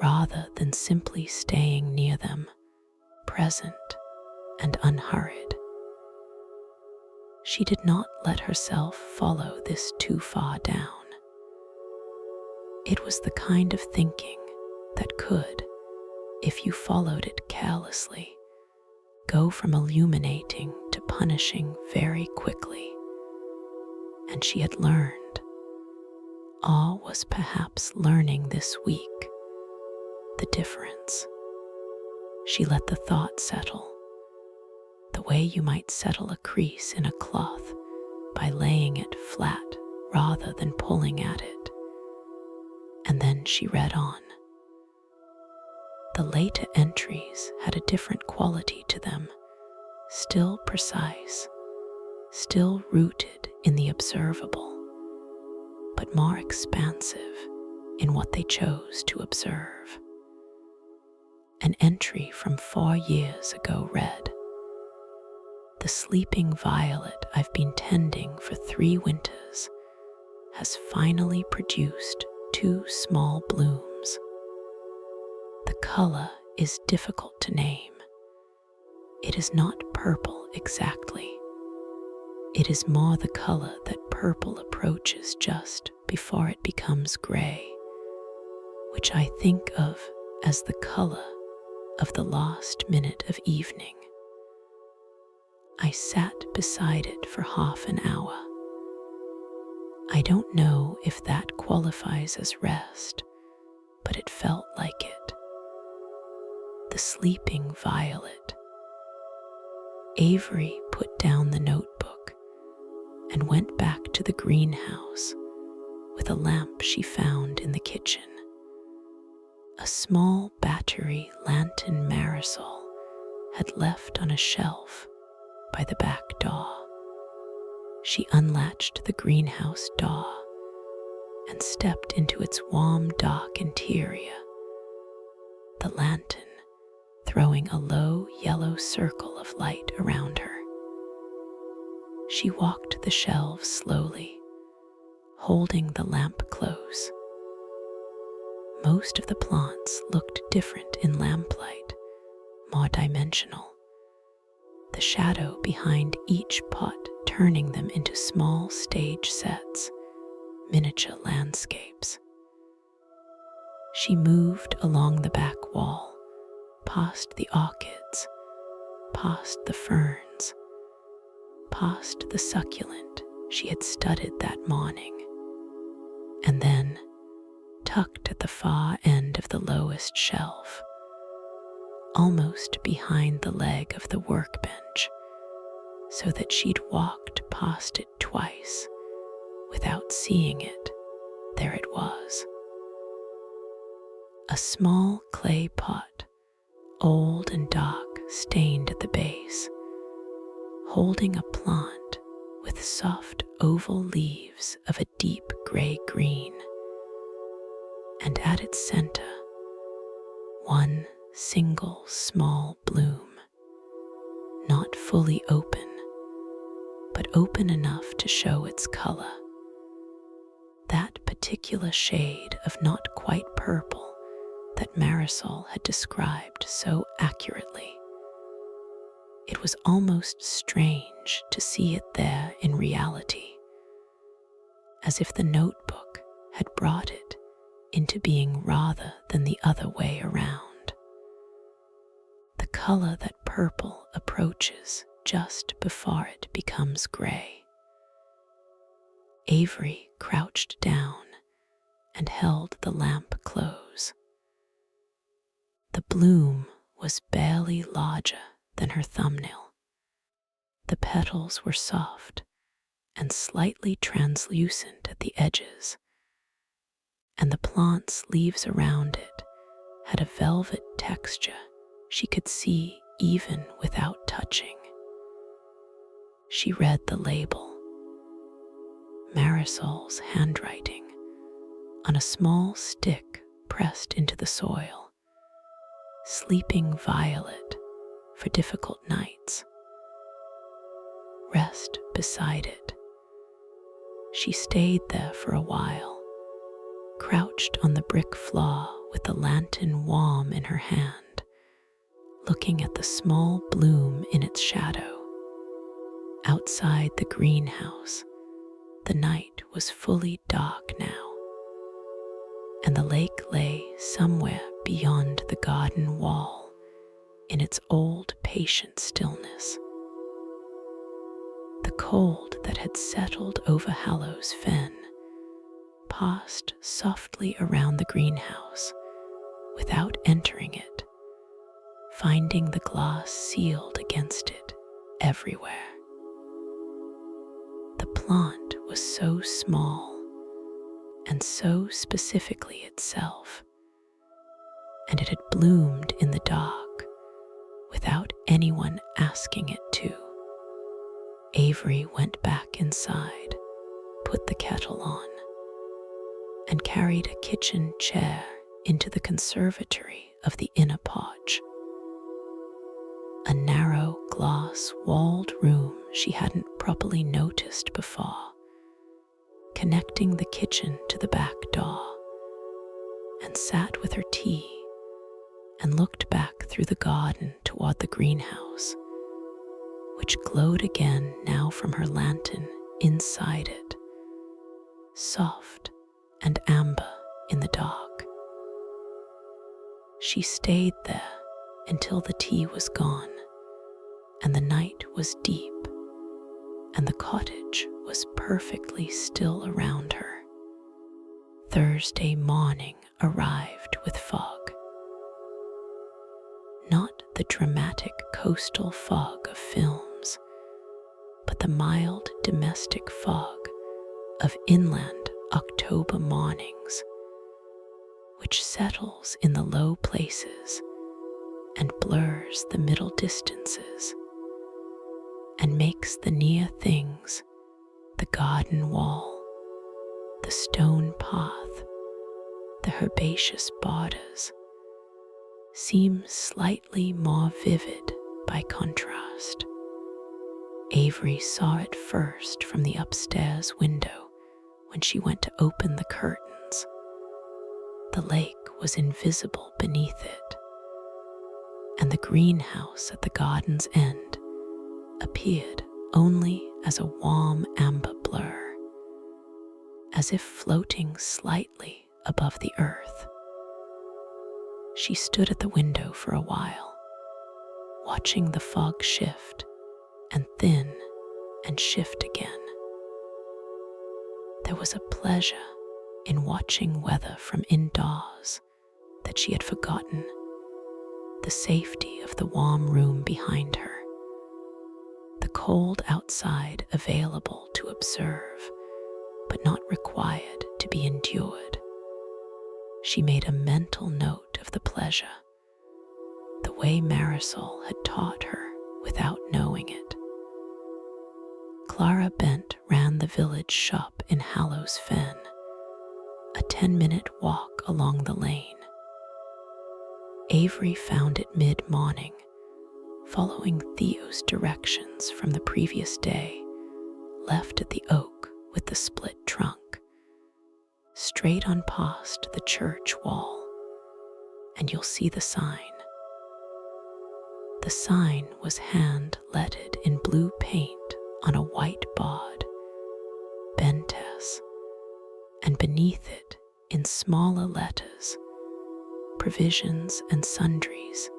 rather than simply staying near them, present and unhurried. She did not let herself follow this too far down. It was the kind of thinking that could, if you followed it carelessly, go from illuminating to punishing very quickly. And she had learned, or was perhaps learning this week, the difference. She let the thought settle, the way you might settle a crease in a cloth by laying it flat rather than pulling at it. And then she read on. The later entries had a different quality to them, still precise, still rooted in the observable, but more expansive in what they chose to observe. An entry from 4 years ago read, "The sleeping violet I've been tending for 3 winters has finally produced 2 small blooms. The color is difficult to name. It is not purple exactly. It is more the color that purple approaches just before it becomes gray, which I think of as the color of the last minute of evening." I sat beside it for half an hour. I don't know if that qualifies as rest, but it felt like it. The sleeping violet. Avery put down the notebook and went back to the greenhouse with a lamp she found in the kitchen. A small battery lantern Marisol had left on a shelf by the back door. She unlatched the greenhouse door and stepped into its warm, dark interior, the lantern throwing a low yellow circle of light around her. She walked the shelves slowly, holding the lamp close. Most of the plants looked different in lamplight, more dimensional, the shadow behind each pot turning them into small stage sets, miniature landscapes. She moved along the back wall, past the orchids, past the ferns, past the succulent she had studied that morning, and then tucked at the far end of the lowest shelf, almost behind the leg of the workbench, so that she'd walked past it twice without seeing it. There it was. A small clay pot, old and dark, stained at the base, holding a plant with soft oval leaves of a deep gray green, and at its center, one single small bloom, not fully open, but open enough to show its color. That particular shade of not quite purple that Marisol had described so accurately. It was almost strange to see it there in reality, as if the notebook had brought it into being rather than the other way around. The color that purple approaches just before it becomes gray. Avery crouched down and held the lamp close. The bloom was barely larger than her thumbnail. The petals were soft and slightly translucent at the edges, and the plant's leaves around it had a velvet texture she could see even without touching. She read the label, Marisol's handwriting, on a small stick pressed into the soil. Sleeping violet for difficult nights. Rest beside it. She stayed there for a while, crouched on the brick floor with the lantern warm in her hand, looking at the small bloom in its shadow. Outside the greenhouse, the night was fully dark now, and the lake lay somewhere beyond the garden wall in its old patient stillness. The cold that had settled over Hallow's fen passed softly around the greenhouse without entering it, finding the glass sealed against it everywhere. The plant was so small and so specifically itself, and it had bloomed in the dark without anyone asking it to. Avery went back inside, put the kettle on, and carried a kitchen chair into the conservatory of the inner porch. A narrow glass-walled room she hadn't properly noticed before, connecting the kitchen to the back door, and sat with her tea and looked back through the garden toward the greenhouse, which glowed again now from her lantern inside it, soft and amber in the dark. She stayed there until the tea was gone and the night was deep and the cottage was perfectly still around her. Thursday morning arrived with fog. Not the dramatic coastal fog of films, but the mild domestic fog of inland October mornings, which settles in the low places and blurs the middle distances and makes the near things, the garden wall, the stone path, the herbaceous borders, seem slightly more vivid by contrast. Avery saw it first from the upstairs window when she went to open the curtains. The lake was invisible beneath it, and the greenhouse at the garden's end appeared only as a warm amber blur, as if floating slightly above the earth. She stood at the window for a while, watching the fog shift and thin and shift again. There was a pleasure in watching weather from indoors that she had forgotten, the safety of the warm room behind her, the cold outside available to observe, but not required to be endured. She made a mental note of the pleasure, the way Marisol had taught her without knowing it. Clara Bent ran the village shop in Hallow's Fen, a 10-minute walk along the lane. Avery found it mid-morning, following Theo's directions from the previous day, left at the oak with the split trunk, straight on past the church wall, and you'll see the sign. The sign was hand-lettered in blue paint on a white board, Bentes, and beneath it, in smaller letters, provisions and sundries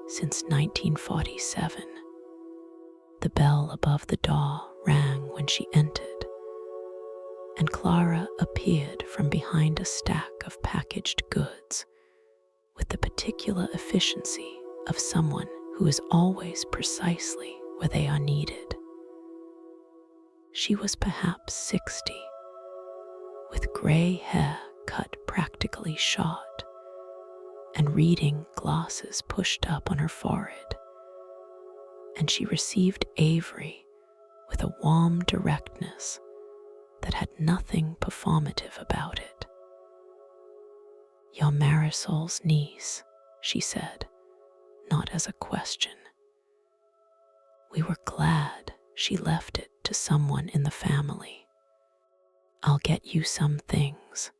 since 1947. The bell above the door rang when she entered, and Clara appeared from behind a stack of packaged goods with the particular efficiency of someone who is always precisely where they are needed. She was perhaps 60, with gray hair cut practically short, and reading glasses pushed up on her forehead, and she received Avery with a warm directness that had nothing performative about it. "You're Marisol's niece," she said, not as a question. "We were glad she left it to someone in the family. I'll get you some things."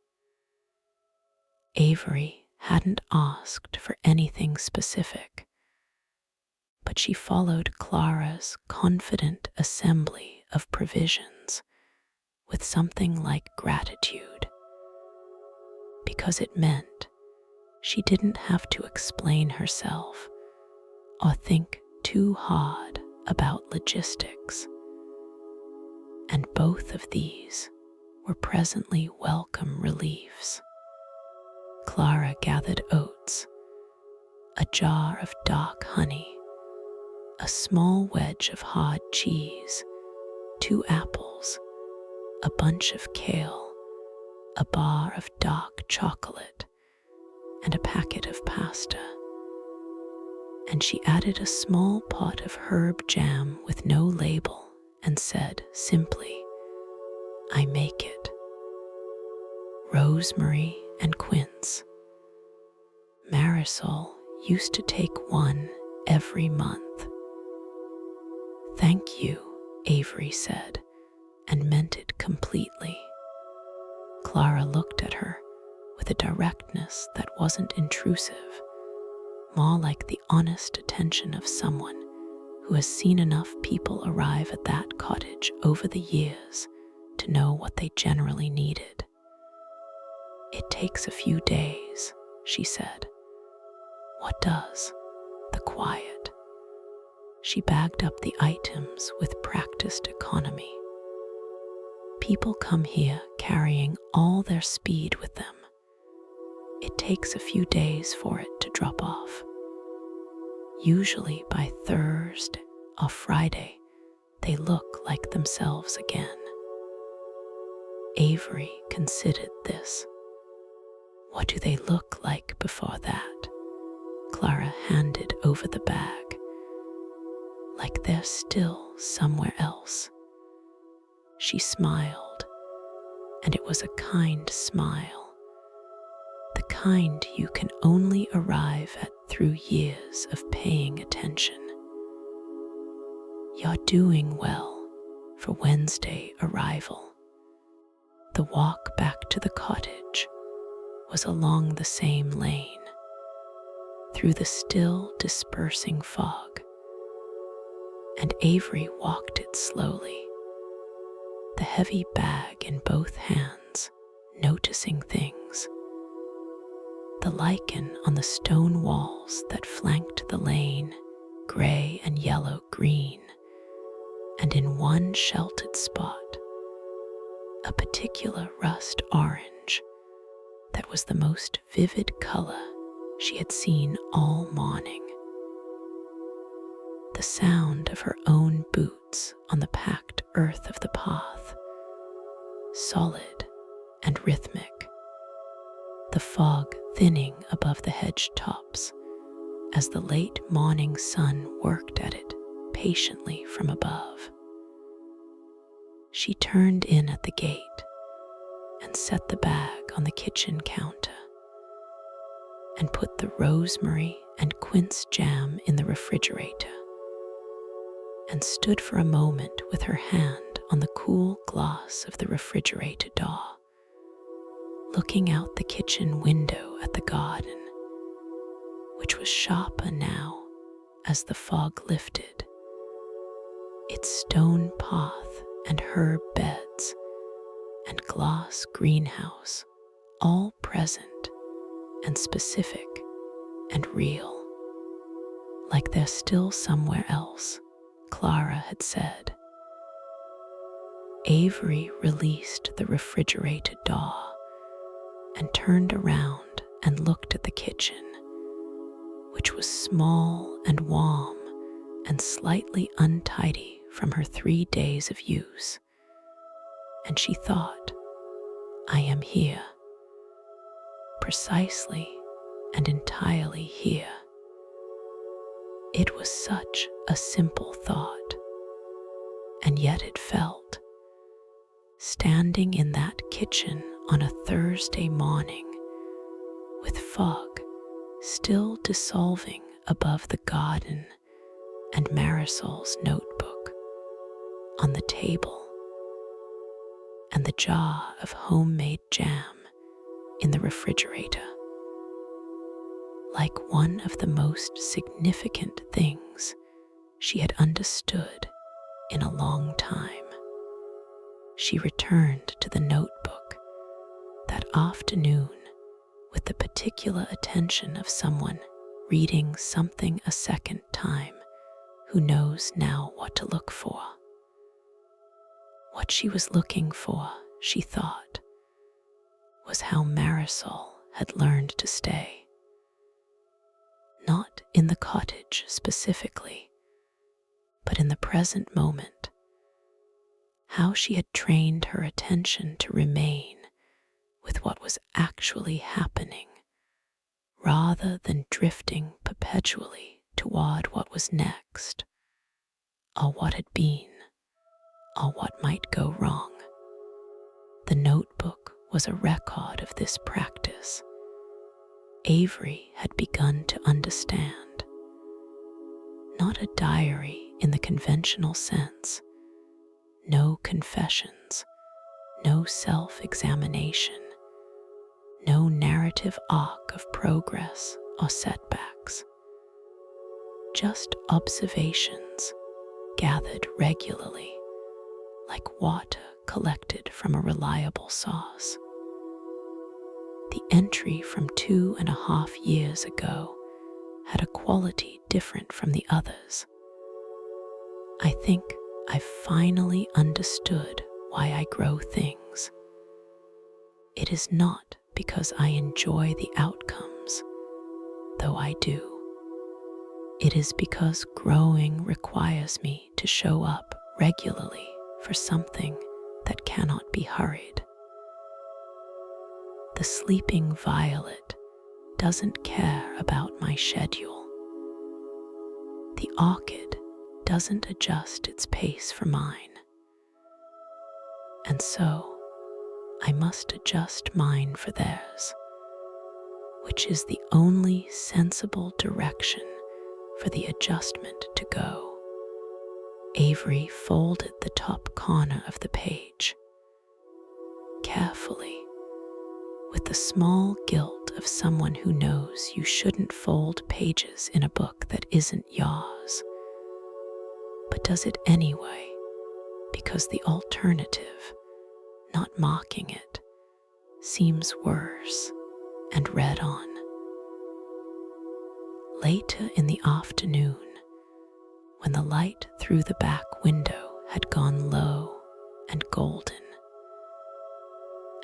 Avery hadn't asked for anything specific, but she followed Clara's confident assembly of provisions with something like gratitude, because it meant she didn't have to explain herself or think too hard about logistics. And both of these were presently welcome reliefs. Clara gathered oats, a jar of dark honey, a small wedge of hard cheese, 2 apples, a bunch of kale, a bar of dark chocolate, and a packet of pasta. And she added a small pot of herb jam with no label and said simply, "I make it. Rosemary and quince. Marisol used to take one every month." "Thank you," Avery said, and meant it completely. Clara looked at her with a directness that wasn't intrusive, more like the honest attention of someone who has seen enough people arrive at that cottage over the years to know what they generally needed. "It takes a few days," she said. "What does?" "The quiet." she bagged up the items with practiced economy. People come here carrying all their speed with them. It takes a few days for it to drop off. Usually by Thursday or Friday, they look like themselves again. Avery considered this. What do they look like before that? Clara handed over the bag. Like they're still somewhere else. She smiled, and it was a kind smile. The kind you can only arrive at through years of paying attention. You're doing well for Wednesday arrival. The walk back to the cottage was along the same lane, through the still dispersing fog, and Avery walked it slowly, the heavy bag in both hands, noticing things. The lichen on the stone walls that flanked the lane, gray and yellow-green, and in one sheltered spot, a particular rust orange that was the most vivid color she had seen all morning. The sound of her own boots on the packed earth of the path, solid and rhythmic, the fog thinning above the hedge tops as the late morning sun worked at it patiently from above. She turned in at the gate and set the bag on the kitchen counter and put the rosemary and quince jam in the refrigerator and stood for a moment with her hand on the cool glass of the refrigerator door, looking out the kitchen window at the garden, which was sharper now as the fog lifted, its stone path and herb beds and glass greenhouse all present and specific and real, like they're still somewhere else, Clara had said. Avery released the refrigerator door and turned around and looked at the kitchen, which was small and warm and slightly untidy from her 3 days of use. And she thought, I am here, precisely and entirely here. It was such a simple thought, and yet it felt, standing in that kitchen on a Thursday morning, with fog still dissolving above the garden and Marisol's notebook on the table, and the jar of homemade jam in the refrigerator, like one of the most significant things she had understood in a long time. She returned to the notebook that afternoon with the particular attention of someone reading something a second time who knows now what to look for. What she was looking for, she thought, was how Marisol had learned to stay. Not in the cottage specifically, but in the present moment. How she had trained her attention to remain with what was actually happening, rather than drifting perpetually toward what was next, or what had been, or what might go wrong. The notebook was a record of this practice. Avery had begun to understand. Not a diary in the conventional sense, no confessions, no self-examination, no narrative arc of progress or setbacks, just observations gathered regularly, like water collected from a reliable source. The entry from 2.5 years ago had a quality different from the others. I think I've finally understood why I grow things. It is not because I enjoy the outcomes, though I do. It is because growing requires me to show up regularly for something that cannot be hurried. The sleeping violet doesn't care about my schedule. The orchid doesn't adjust its pace for mine. And so I must adjust mine for theirs, which is the only sensible direction for the adjustment to go. Avery folded the top corner of the page carefully, with the small guilt of someone who knows you shouldn't fold pages in a book that isn't yours, but does it anyway because the alternative, not mocking it, seems worse, and read on. Later in the afternoon, when the light through the back window had gone low and golden,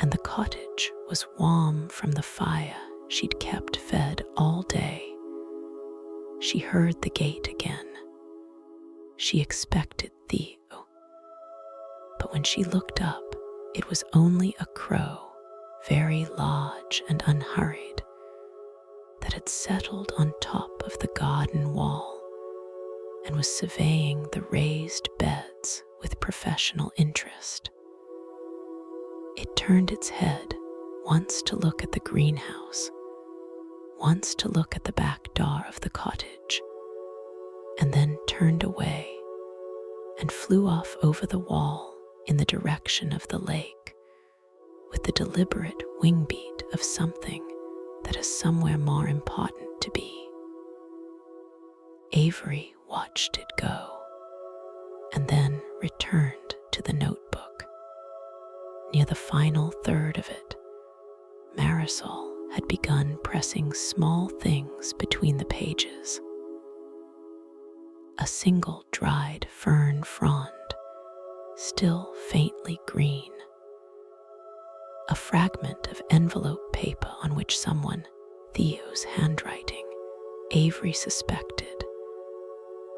and the cottage was warm from the fire she'd kept fed all day, she heard the gate again. She expected Theo, but when she looked up, it was only a crow, very large and unhurried, that had settled on top of the garden wall and was surveying the raised beds with professional interest. It turned its head once to look at the greenhouse, once to look at the back door of the cottage, and then turned away and flew off over the wall in the direction of the lake with the deliberate wing beat of something that is somewhere more important to be. Avery watched it go and then returned to the notebook. Near the final third of it, Marisol had begun pressing small things between the pages. A single dried fern frond, still faintly green. A fragment of envelope paper on which someone, Theo's handwriting, Avery suspected,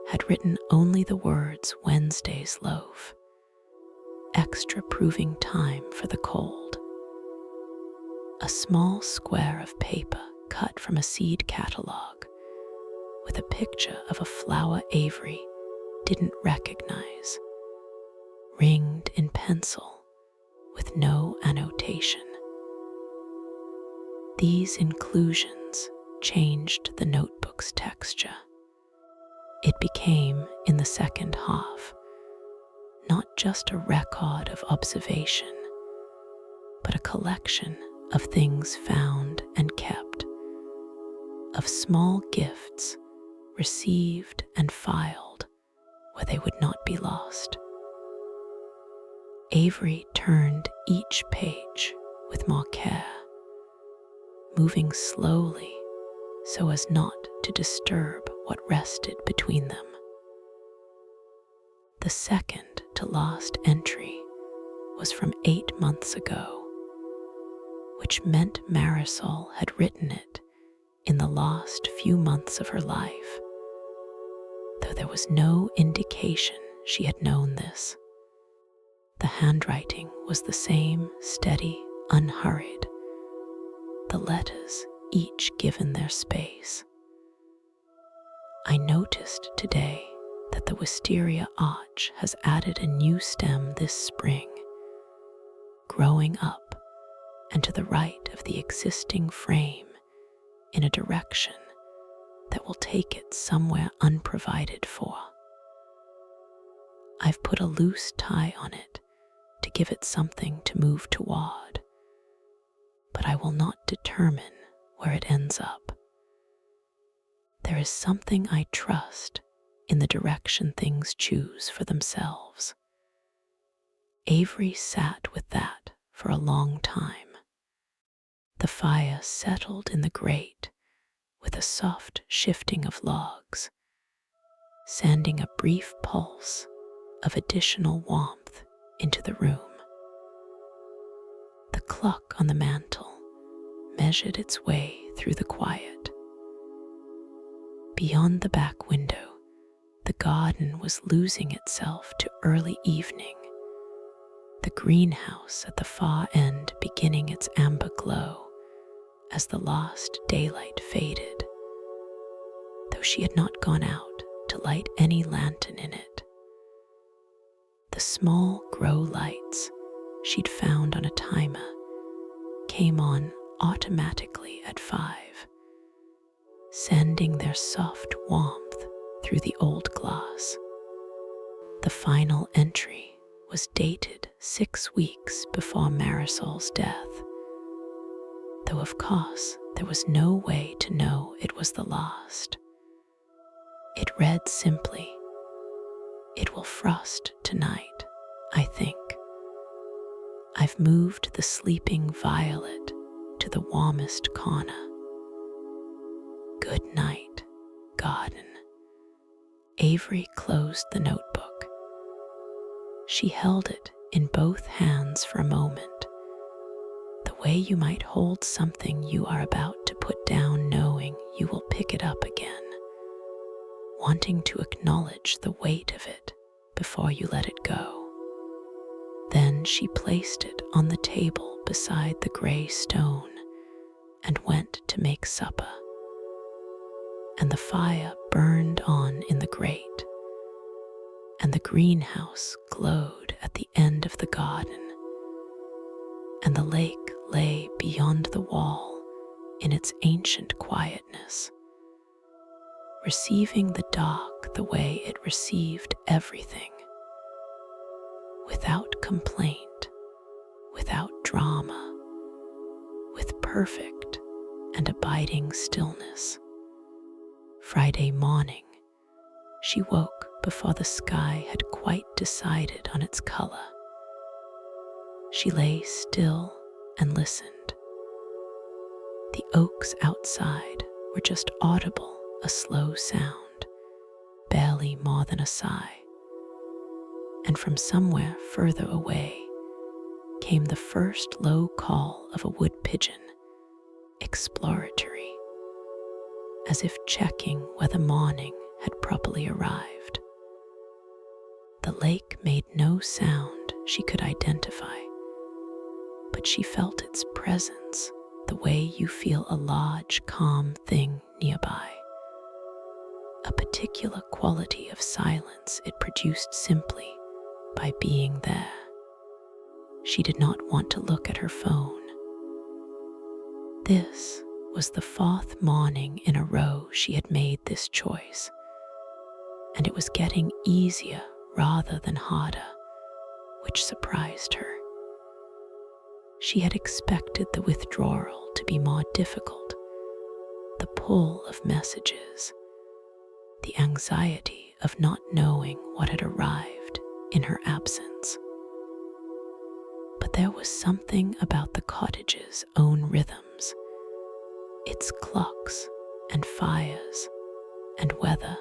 had written only the words Wednesday's loaf, extra proving time for the cold. A small square of paper cut from a seed catalogue with a picture of a flower Avery didn't recognize, ringed in pencil with no annotation. These inclusions changed the notebook's texture. It became, in the second half, not just a record of observation, but a collection of things found and kept, of small gifts received and filed where they would not be lost. Avery turned each page with more care, moving slowly so as not to disturb what rested between them. The second to last entry was from 8 months ago, which meant Marisol had written it in the last few months of her life, though there was no indication she had known this. The handwriting was the same steady, unhurried, the letters each given their space. I noticed today that the wisteria arch has added a new stem this spring, growing up and to the right of the existing frame in a direction that will take it somewhere unprovided for. I've put a loose tie on it to give it something to move toward, but I will not determine where it ends up. There is something I trust in the direction things choose for themselves. Avery sat with that for a long time. The fire settled in the grate with a soft shifting of logs, sending a brief pulse of additional warmth into the room. The clock on the mantel measured its way through the quiet. Beyond the back window, the garden was losing itself to early evening, the greenhouse at the far end beginning its amber glow as the last daylight faded, though she had not gone out to light any lantern in it. The small grow lights she'd found on a timer came on automatically at 5, sending their soft warmth through the old glass. The final entry was dated 6 weeks before Marisol's death, though of course there was no way to know it was the last. It read simply, "It will frost tonight, I think. I've moved the sleeping violet to the warmest corner. Good night, garden." Avery closed the notebook. She held it in both hands for a moment, the way you might hold something you are about to put down knowing you will pick it up again, wanting to acknowledge the weight of it before you let it go. Then she placed it on the table beside the gray stone and went to make supper. And the fire burned on in the grate, and the greenhouse glowed at the end of the garden, and the lake lay beyond the wall in its ancient quietness, receiving the dark the way it received everything, without complaint, without drama, with perfect and abiding stillness. Friday morning, she woke before the sky had quite decided on its color. She lay still and listened. The oaks outside were just audible, a slow sound, barely more than a sigh. And from somewhere further away came the first low call of a wood pigeon, exploratory, as if checking whether morning had properly arrived. The lake made no sound she could identify, but she felt its presence the way you feel a large, calm thing nearby. A particular quality of silence it produced simply by being there. She did not want to look at her phone. This was the 4th morning in a row she had made this choice, and it was getting easier rather than harder, which surprised her. She had expected the withdrawal to be more difficult, the pull of messages, the anxiety of not knowing what had arrived in her absence. But there was something about the cottage's own rhythms, its clocks and fires and weather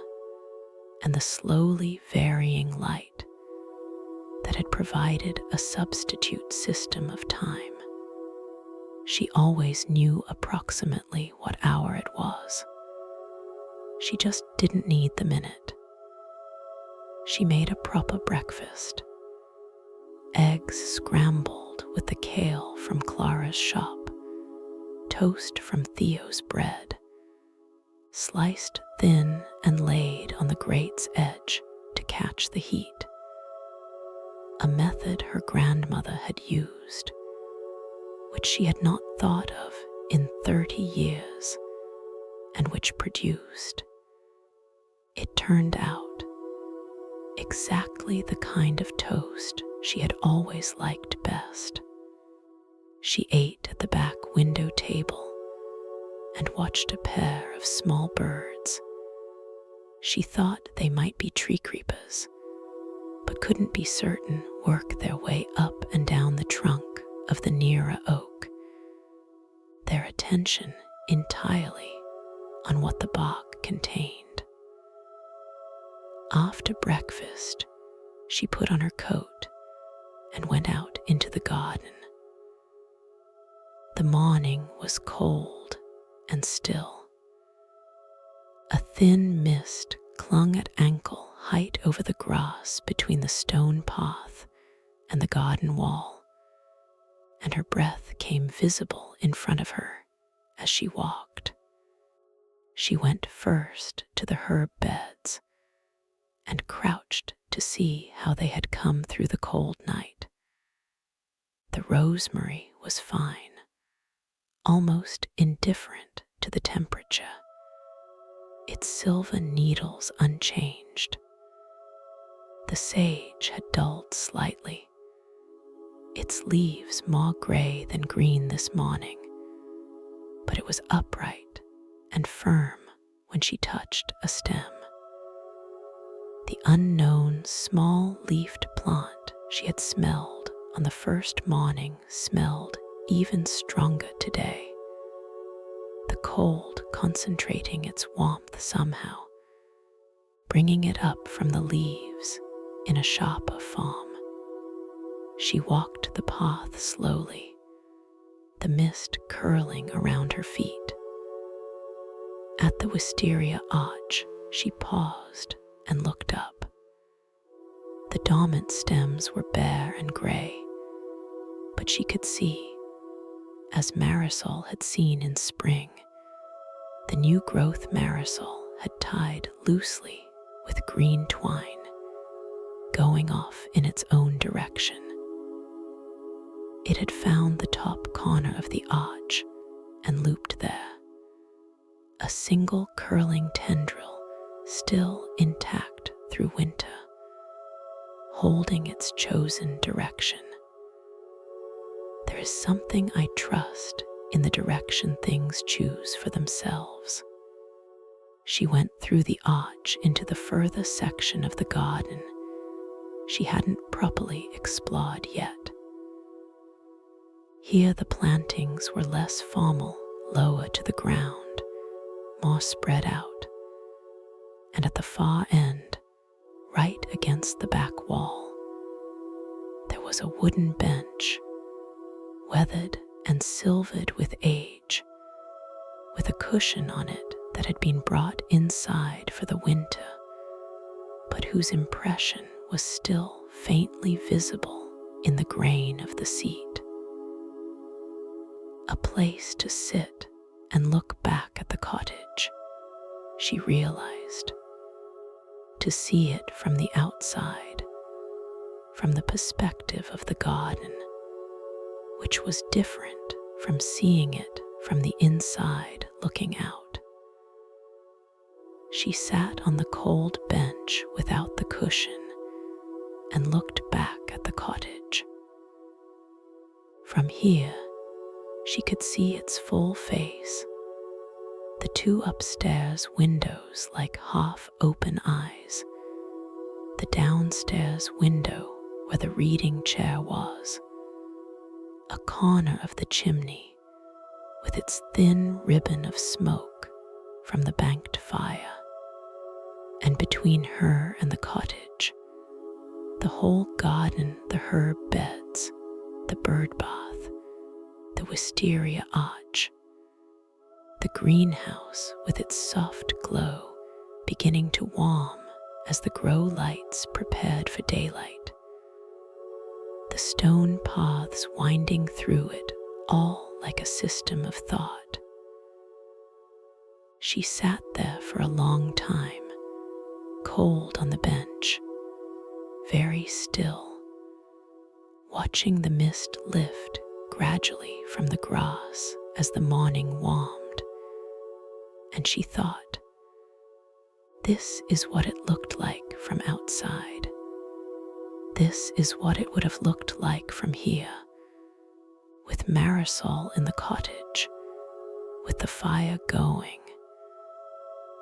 and the slowly varying light that had provided a substitute system of time. She always knew approximately what hour it was. She just didn't need the minute. She made a proper breakfast. Eggs scrambled with the kale from Clara's shop, toast from Theo's bread, sliced thin and laid on the grate's edge to catch the heat, a method her grandmother had used, which she had not thought of in 30 years, and which produced, it turned out, exactly the kind of toast she had always liked best. She ate at the back window table and watched a pair of small birds. She thought they might be tree creepers, but couldn't be certain work their way up and down the trunk of the nearer oak, their attention entirely on what the bark contained. After breakfast, she put on her coat and went out into the garden. The morning was cold and still. A thin mist clung at ankle height over the grass between the stone path and the garden wall, and her breath came visible in front of her as she walked. She went first to the herb beds and crouched to see how they had come through the cold night. The rosemary was fine, almost indifferent to the temperature, its silver needles unchanged. The sage had dulled slightly, its leaves more grey than green this morning, but it was upright and firm when she touched a stem. The unknown small-leafed plant she had smelled on the first morning smelled even stronger today, the cold concentrating its warmth somehow, bringing it up from the leaves in a sharper form. She walked the path slowly, the mist curling around her feet. At the wisteria arch, she paused and looked up. The dormant stems were bare and grey, but she could see, as Marisol had seen in spring, the new growth Marisol had tied loosely with green twine, going off in its own direction. It had found the top corner of the arch and looped there, a single curling tendril still intact through winter, holding its chosen direction. There is something I trust in the direction things choose for themselves. She went through the arch into the further section of the garden she hadn't properly explored yet. Here the plantings were less formal, lower to the ground, more spread out, and at the far end, right against the back wall, there was a wooden bench, weathered and silvered with age, with a cushion on it that had been brought inside for the winter, but whose impression was still faintly visible in the grain of the seat. A place to sit and look back at the cottage, she realized, to see it from the outside, from the perspective of the garden, which was different from seeing it from the inside looking out. She sat on the cold bench without the cushion and looked back at the cottage. From here, she could see its full face, the two upstairs windows like half-open eyes, the downstairs window where the reading chair was, a corner of the chimney with its thin ribbon of smoke from the banked fire, and between her and the cottage, the whole garden, the herb beds, the bird bath, the wisteria arch, the greenhouse with its soft glow beginning to warm as the grow lights prepared for daylight, the stone paths winding through it, all like a system of thought. She sat there for a long time, cold on the bench, very still, watching the mist lift gradually from the grass as the morning warmed, and she thought, this is what it looked like from outside. This is what it would have looked like from here, with Marisol in the cottage, with the fire going,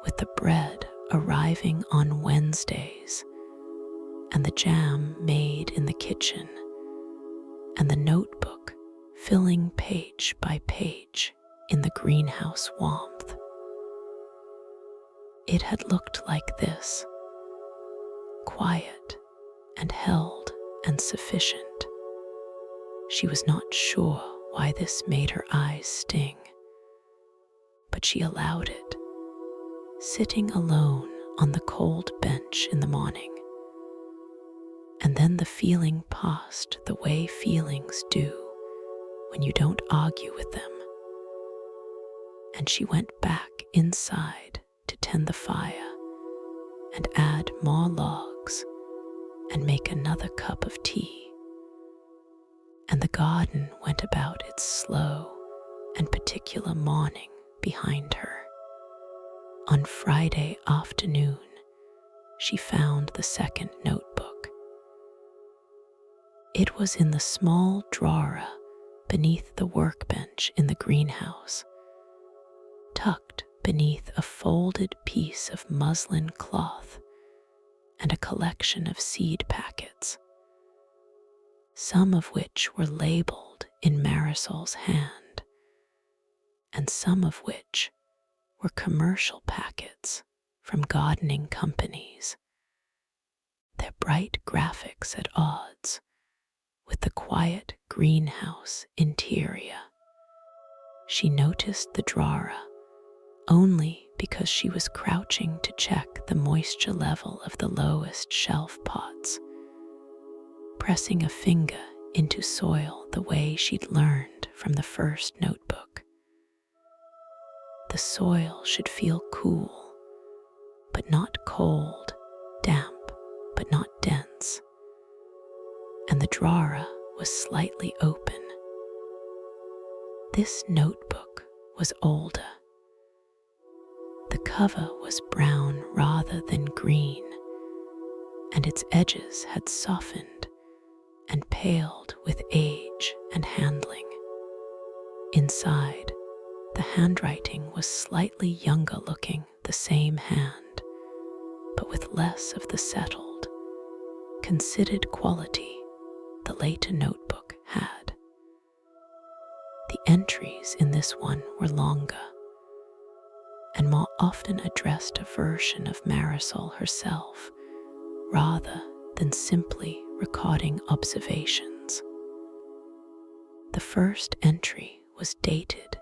with the bread arriving on Wednesdays, and the jam made in the kitchen, and the notebook filling page by page in the greenhouse warmth. It had looked like this, quiet and held and sufficient. She was not sure why this made her eyes sting, but she allowed it, sitting alone on the cold bench in the morning. And then the feeling passed the way feelings do when you don't argue with them. And she went back inside to tend the fire and add more logs and make another cup of tea. And the garden went about its slow and particular morning behind her. On Friday afternoon, she found the second notebook. It was in the small drawer beneath the workbench in the greenhouse, tucked beneath a folded piece of muslin cloth and a collection of seed packets, some of which were labeled in Marisol's hand, and some of which were commercial packets from gardening companies, their bright graphics at odds with the quiet greenhouse interior. She noticed the drawer only because she was crouching to check the moisture level of the lowest shelf pots, pressing a finger into soil the way she'd learned from the first notebook. The soil should feel cool, but not cold, damp, but not dense. And the drawer was slightly open. This notebook was older. The cover was brown rather than green, and its edges had softened and paled with age and handling. Inside, the handwriting was slightly younger looking, the same hand, but with less of the settled, considered quality the later notebook had. The entries in this one were longer and more often addressed a version of Marisol herself rather than simply recording observations. The first entry was dated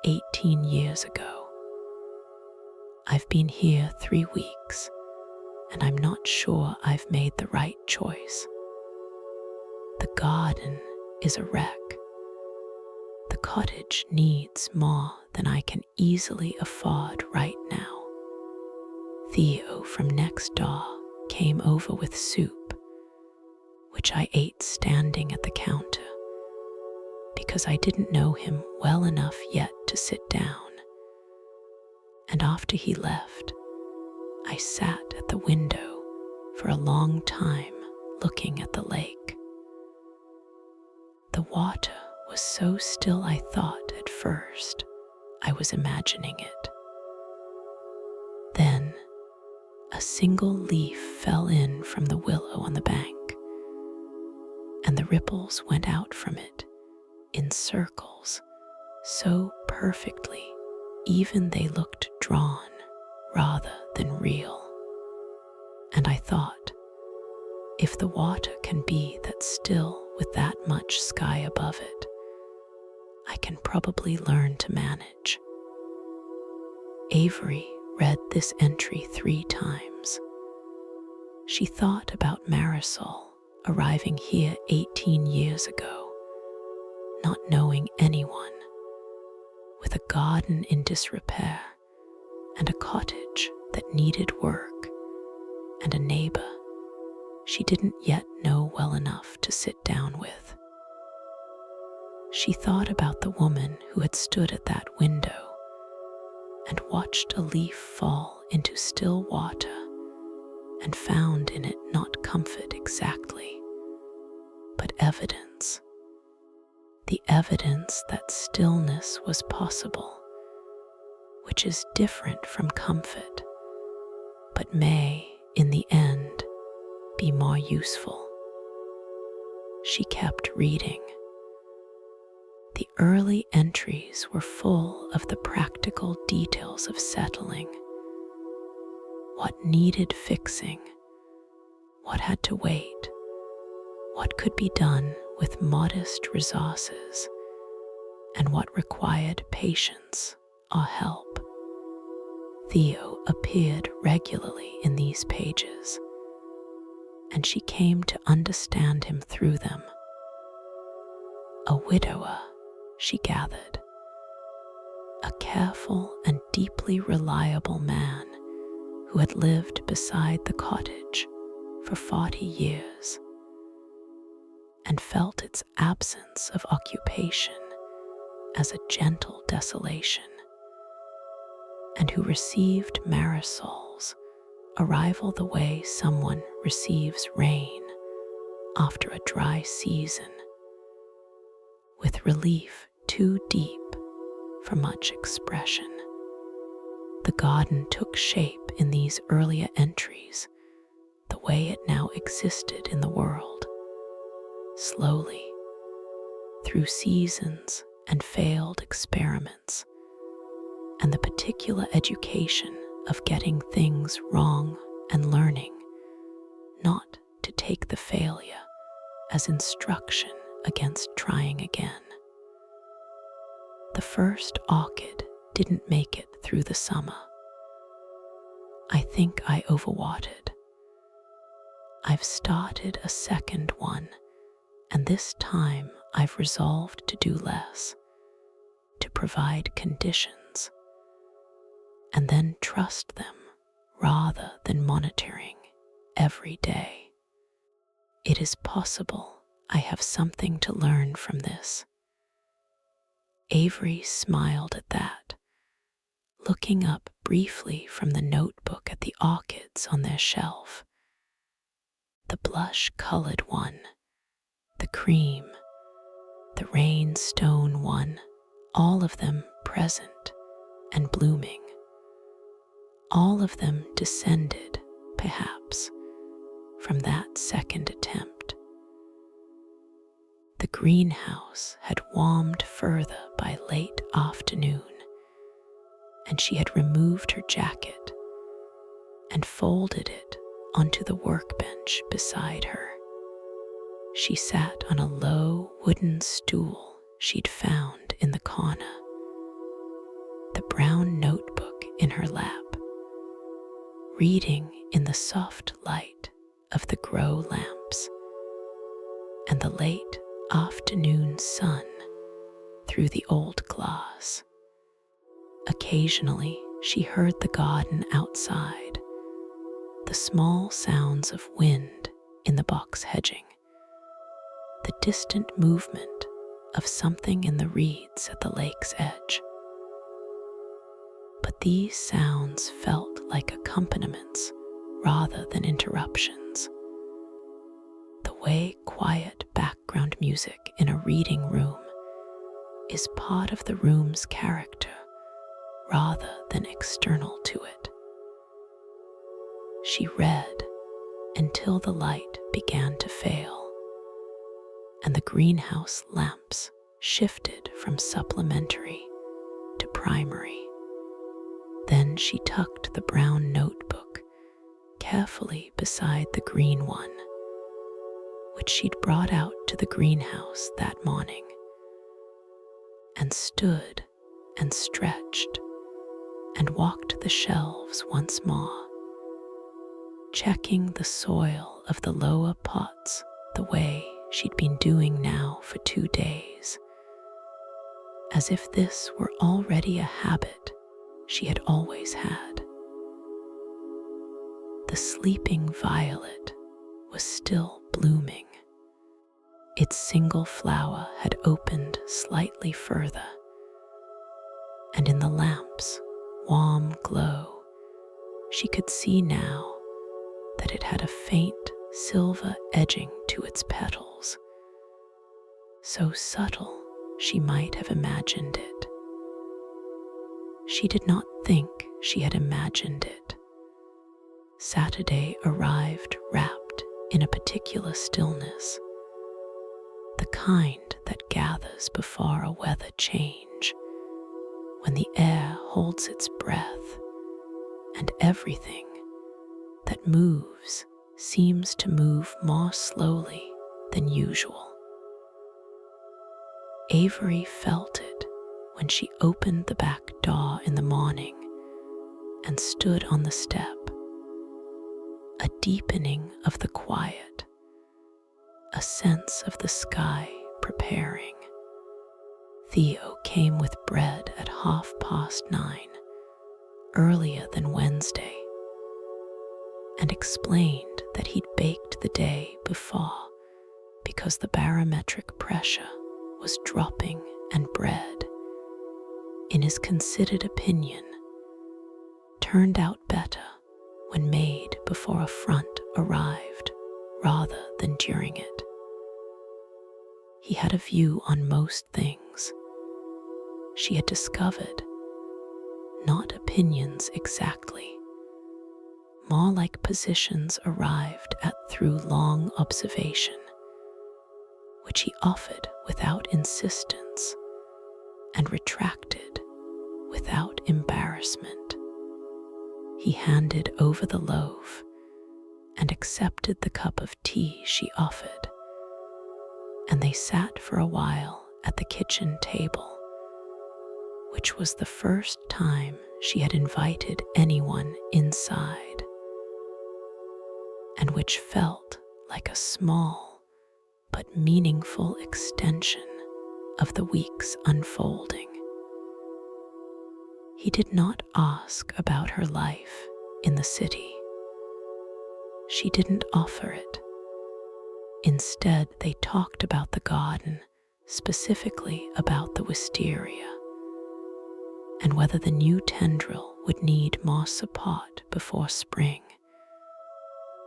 18 years ago. I've been here 3 weeks, and I'm not sure I've made the right choice. The garden is a wreck. The cottage needs more than I can easily afford right now. Theo from next door came over with soup, which I ate standing at the counter because I didn't know him well enough yet to sit down. And after he left, I sat at the window for a long time looking at the lake. The water was so still I thought at first I was imagining it. Then a single leaf fell in from the willow on the bank, and the ripples went out from it in circles so perfectly even they looked drawn rather than real. And I thought, if the water can be that still with that much sky above it, I can probably learn to manage. Avery read this entry 3 times. She thought about Marisol arriving here 18 years ago, not knowing anyone, with a garden in disrepair and a cottage that needed work and a neighbor she didn't yet know well enough to sit down with. She thought about the woman who had stood at that window and watched a leaf fall into still water and found in it not comfort exactly, but evidence. The evidence that stillness was possible, which is different from comfort, but may, in the end, be more useful. She kept reading. The early entries were full of the practical details of settling, what needed fixing, what had to wait, what could be done with modest resources, and what required patience or help. Theo appeared regularly in these pages, and she came to understand him through them. A widower, she gathered, a careful and deeply reliable man who had lived beside the cottage for 40 years and felt its absence of occupation as a gentle desolation, and who received Marisol's arrival the way someone receives rain after a dry season, with relief too deep for much expression. The garden took shape in these earlier entries the way it now existed in the world, slowly, through seasons and failed experiments, and the particular education of getting things wrong and learning not to take the failure as instruction against trying again. The first orchid didn't make it through the summer. I think I overwatered. I've started a second one, and this time I've resolved to do less, to provide conditions, and then trust them rather than monitoring every day. It is possible I have something to learn from this. Avery smiled at that, looking up briefly from the notebook at the orchids on their shelf. The blush-colored one, the cream, the rainstone one, all of them present and blooming. All of them descended, perhaps, from that second attempt. The greenhouse had warmed further by late afternoon, and she had removed her jacket and folded it onto the workbench beside her. She sat on a low wooden stool she'd found in the corner, the brown notebook in her lap, reading in the soft light of the grow lamps and the late afternoon sun through the old glass. Occasionally, she heard the garden outside, the small sounds of wind in the box hedging, the distant movement of something in the reeds at the lake's edge. But these sounds felt like accompaniments rather than interruptions. The way quiet background music in a reading room is part of the room's character rather than external to it. She read until the light began to fail, and the greenhouse lamps shifted from supplementary to primary. Then she tucked the brown notebook carefully beside the green one, which she'd brought out to the greenhouse that morning, and stood and stretched and walked the shelves once more, checking the soil of the lower pots the way she'd been doing now for 2 days, as if this were already a habit she had always had. The sleeping violet was still blooming. Its single flower had opened slightly further, and in the lamp's warm glow, she could see now that it had a faint silver edging to its petals, so subtle she might have imagined it. She did not think she had imagined it. Saturday arrived wrapped in a particular stillness, the kind that gathers before a weather change, when the air holds its breath and everything that moves seems to move more slowly than usual. Avery felt it when she opened the back door in the morning and stood on the step. A deepening of the quiet, a sense of the sky preparing. Theo came with bread at 9:30, earlier than Wednesday, and explained that he'd baked the day before because the barometric pressure was dropping and bread, in his considered opinion, turned out better when made before a front arrived rather than during it. He had a view on most things. She had discovered, not opinions exactly, more like positions arrived at through long observation, which he offered without insistence and retracted without embarrassment. He handed over the loaf and accepted the cup of tea she offered, and they sat for a while at the kitchen table, which was the first time she had invited anyone inside, and which felt like a small but meaningful extension of the week's unfolding. He did not ask about her life in the city. She didn't offer it. Instead, they talked about the garden, specifically about the wisteria, and whether the new tendril would need more support before spring,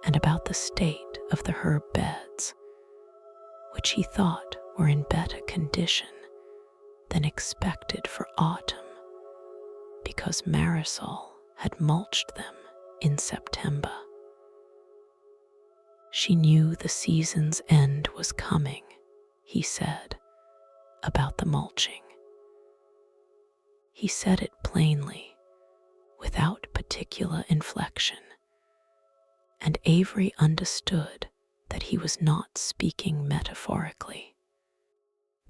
and about the state of the herb beds, which he thought were in better condition than expected for autumn, because Marisol had mulched them in September. She knew the season's end was coming, he said, about the mulching. He said it plainly, without particular inflection, and Avery understood that he was not speaking metaphorically.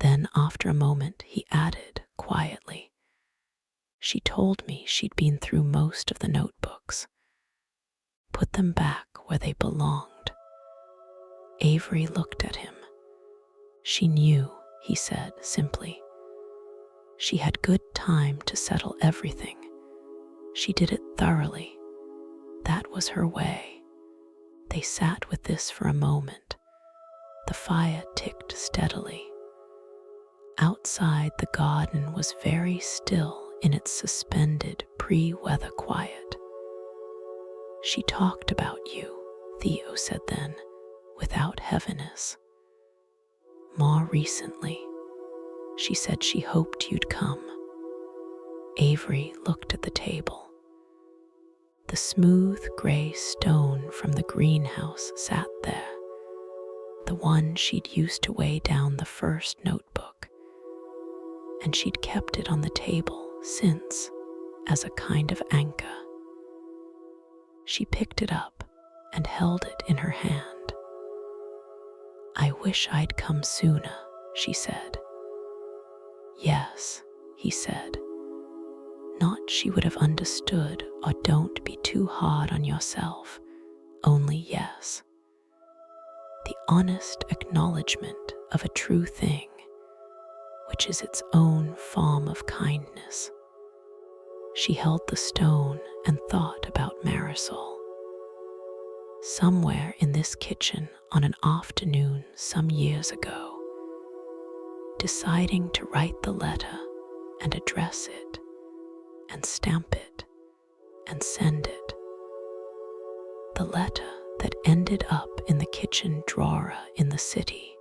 Then, after a moment, he added quietly, "She told me she'd been through most of the notebooks. Put them back where they belonged." Avery looked at him. "She knew," he said simply. "She had good time to settle everything. She did it thoroughly. That was her way." They sat with this for a moment. The fire ticked steadily. Outside, the garden was very still in its suspended pre-weather quiet. "She talked about you," Theo said then, without heaviness. "More recently, she said she hoped you'd come." Avery looked at the table. The smooth gray stone from the greenhouse sat there, the one she'd used to weigh down the first notebook, and she'd kept it on the table since as a kind of anchor. She picked it up and held it in her hand. "I wish I'd come sooner," she said. "Yes," he said. "Not she would have understood, or don't be too hard on yourself, only yes. The honest acknowledgement of a true thing, which is its own form of kindness." She held the stone and thought about Marisol. Somewhere in this kitchen on an afternoon some years ago, deciding to write the letter and address it and stamp it and send it. The letter that ended up in the kitchen drawer in the city,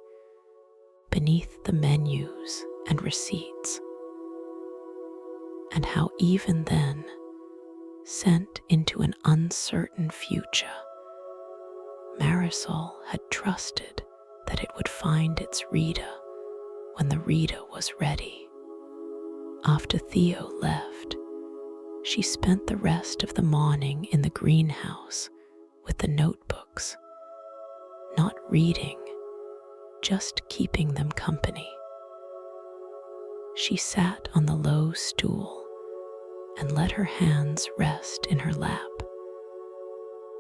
beneath the menus and receipts. And how even then, sent into an uncertain future, Marisol had trusted that it would find its reader when the reader was ready. After Theo left, she spent the rest of the morning in the greenhouse with the notebooks not reading, just keeping them company. She sat on the low stool and let her hands rest in her lap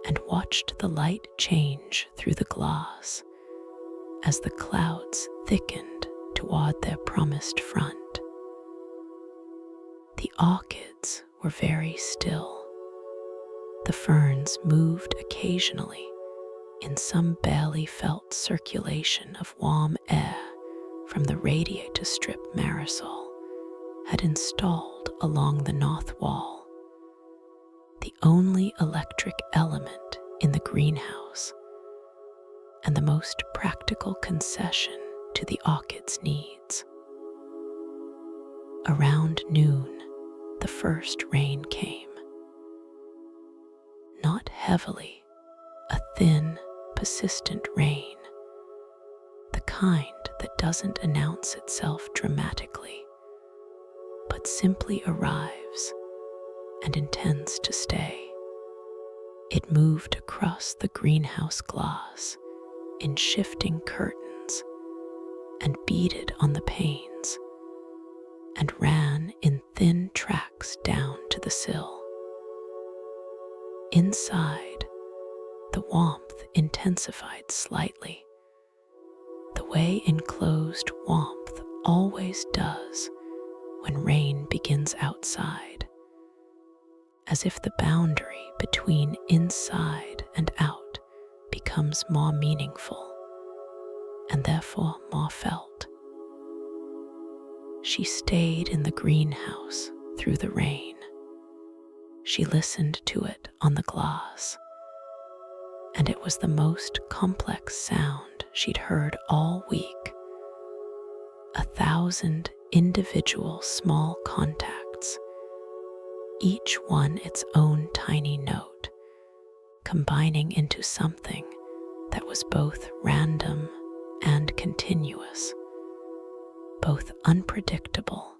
and watched the light change through the glass as the clouds thickened toward their promised front. The orchids were very still. The ferns moved occasionally in some barely felt circulation of warm air from the radiator strip Marisol had installed along the north wall, the only electric element in the greenhouse and the most practical concession to the orchid's needs. Around noon, the first rain came. Not heavily, a thin, persistent rain, the kind that doesn't announce itself dramatically, but simply arrives and intends to stay. It moved across the greenhouse glass in shifting curtains and beaded on the panes and ran in thin tracks down to the sill. Inside, the warmth intensified slightly, the way enclosed warmth always does when rain begins outside, as if the boundary between inside and out becomes more meaningful and therefore more felt. She stayed in the greenhouse through the rain. She listened to it on the glass, and it was the most complex sound she'd heard all week. 1,000 individual small contacts, each one its own tiny note, combining into something that was both random and continuous, both unpredictable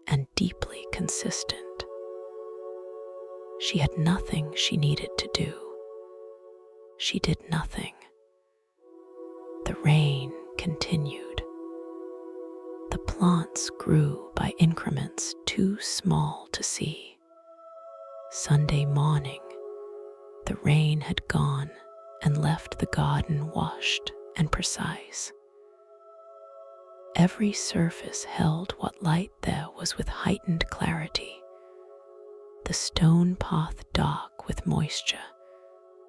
and deeply consistent. She had nothing she needed to do. She did nothing. The rain continued. The plants grew by increments too small to see. Sunday morning, the rain had gone and left the garden washed and precise. Every surface held what light there was with heightened clarity. The stone path dark with moisture,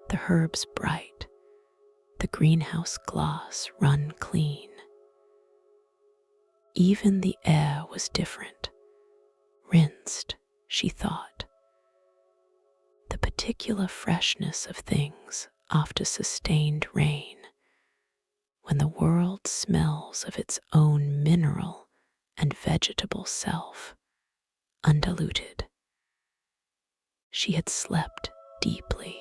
the herbs bright, the greenhouse glass run clean. Even the air was different, rinsed, she thought. The particular freshness of things after sustained rain, when the world smells of its own mineral and vegetable self, undiluted. She had slept deeply,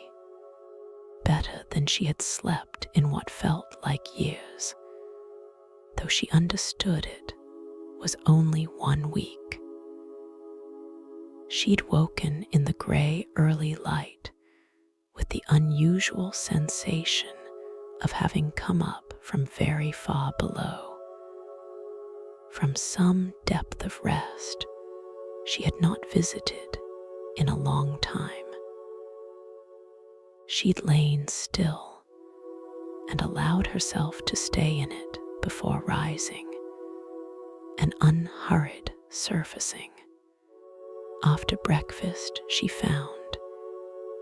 better than she had slept in what felt like years, though she understood it was only 1 week. She'd woken in the gray early light with the unusual sensation of having come up from very far below, from some depth of rest she had not visited in a long time. She'd lain still and allowed herself to stay in it before rising, an unhurried surfacing. After breakfast, she found,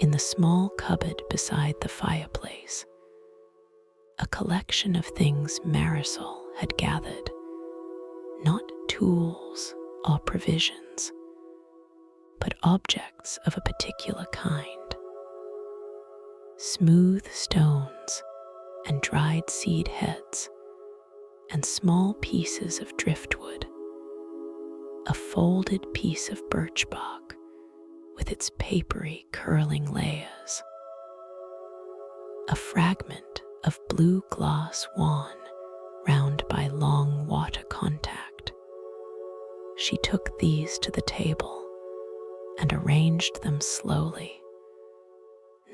in the small cupboard beside the fireplace, a collection of things Marisol had gathered, not tools or provisions, but objects of a particular kind. Smooth stones and dried seed heads and small pieces of driftwood, a folded piece of birch bark with its papery curling layers, a fragment of blue glass wand round by long water contact. She took these to the table and arranged them slowly,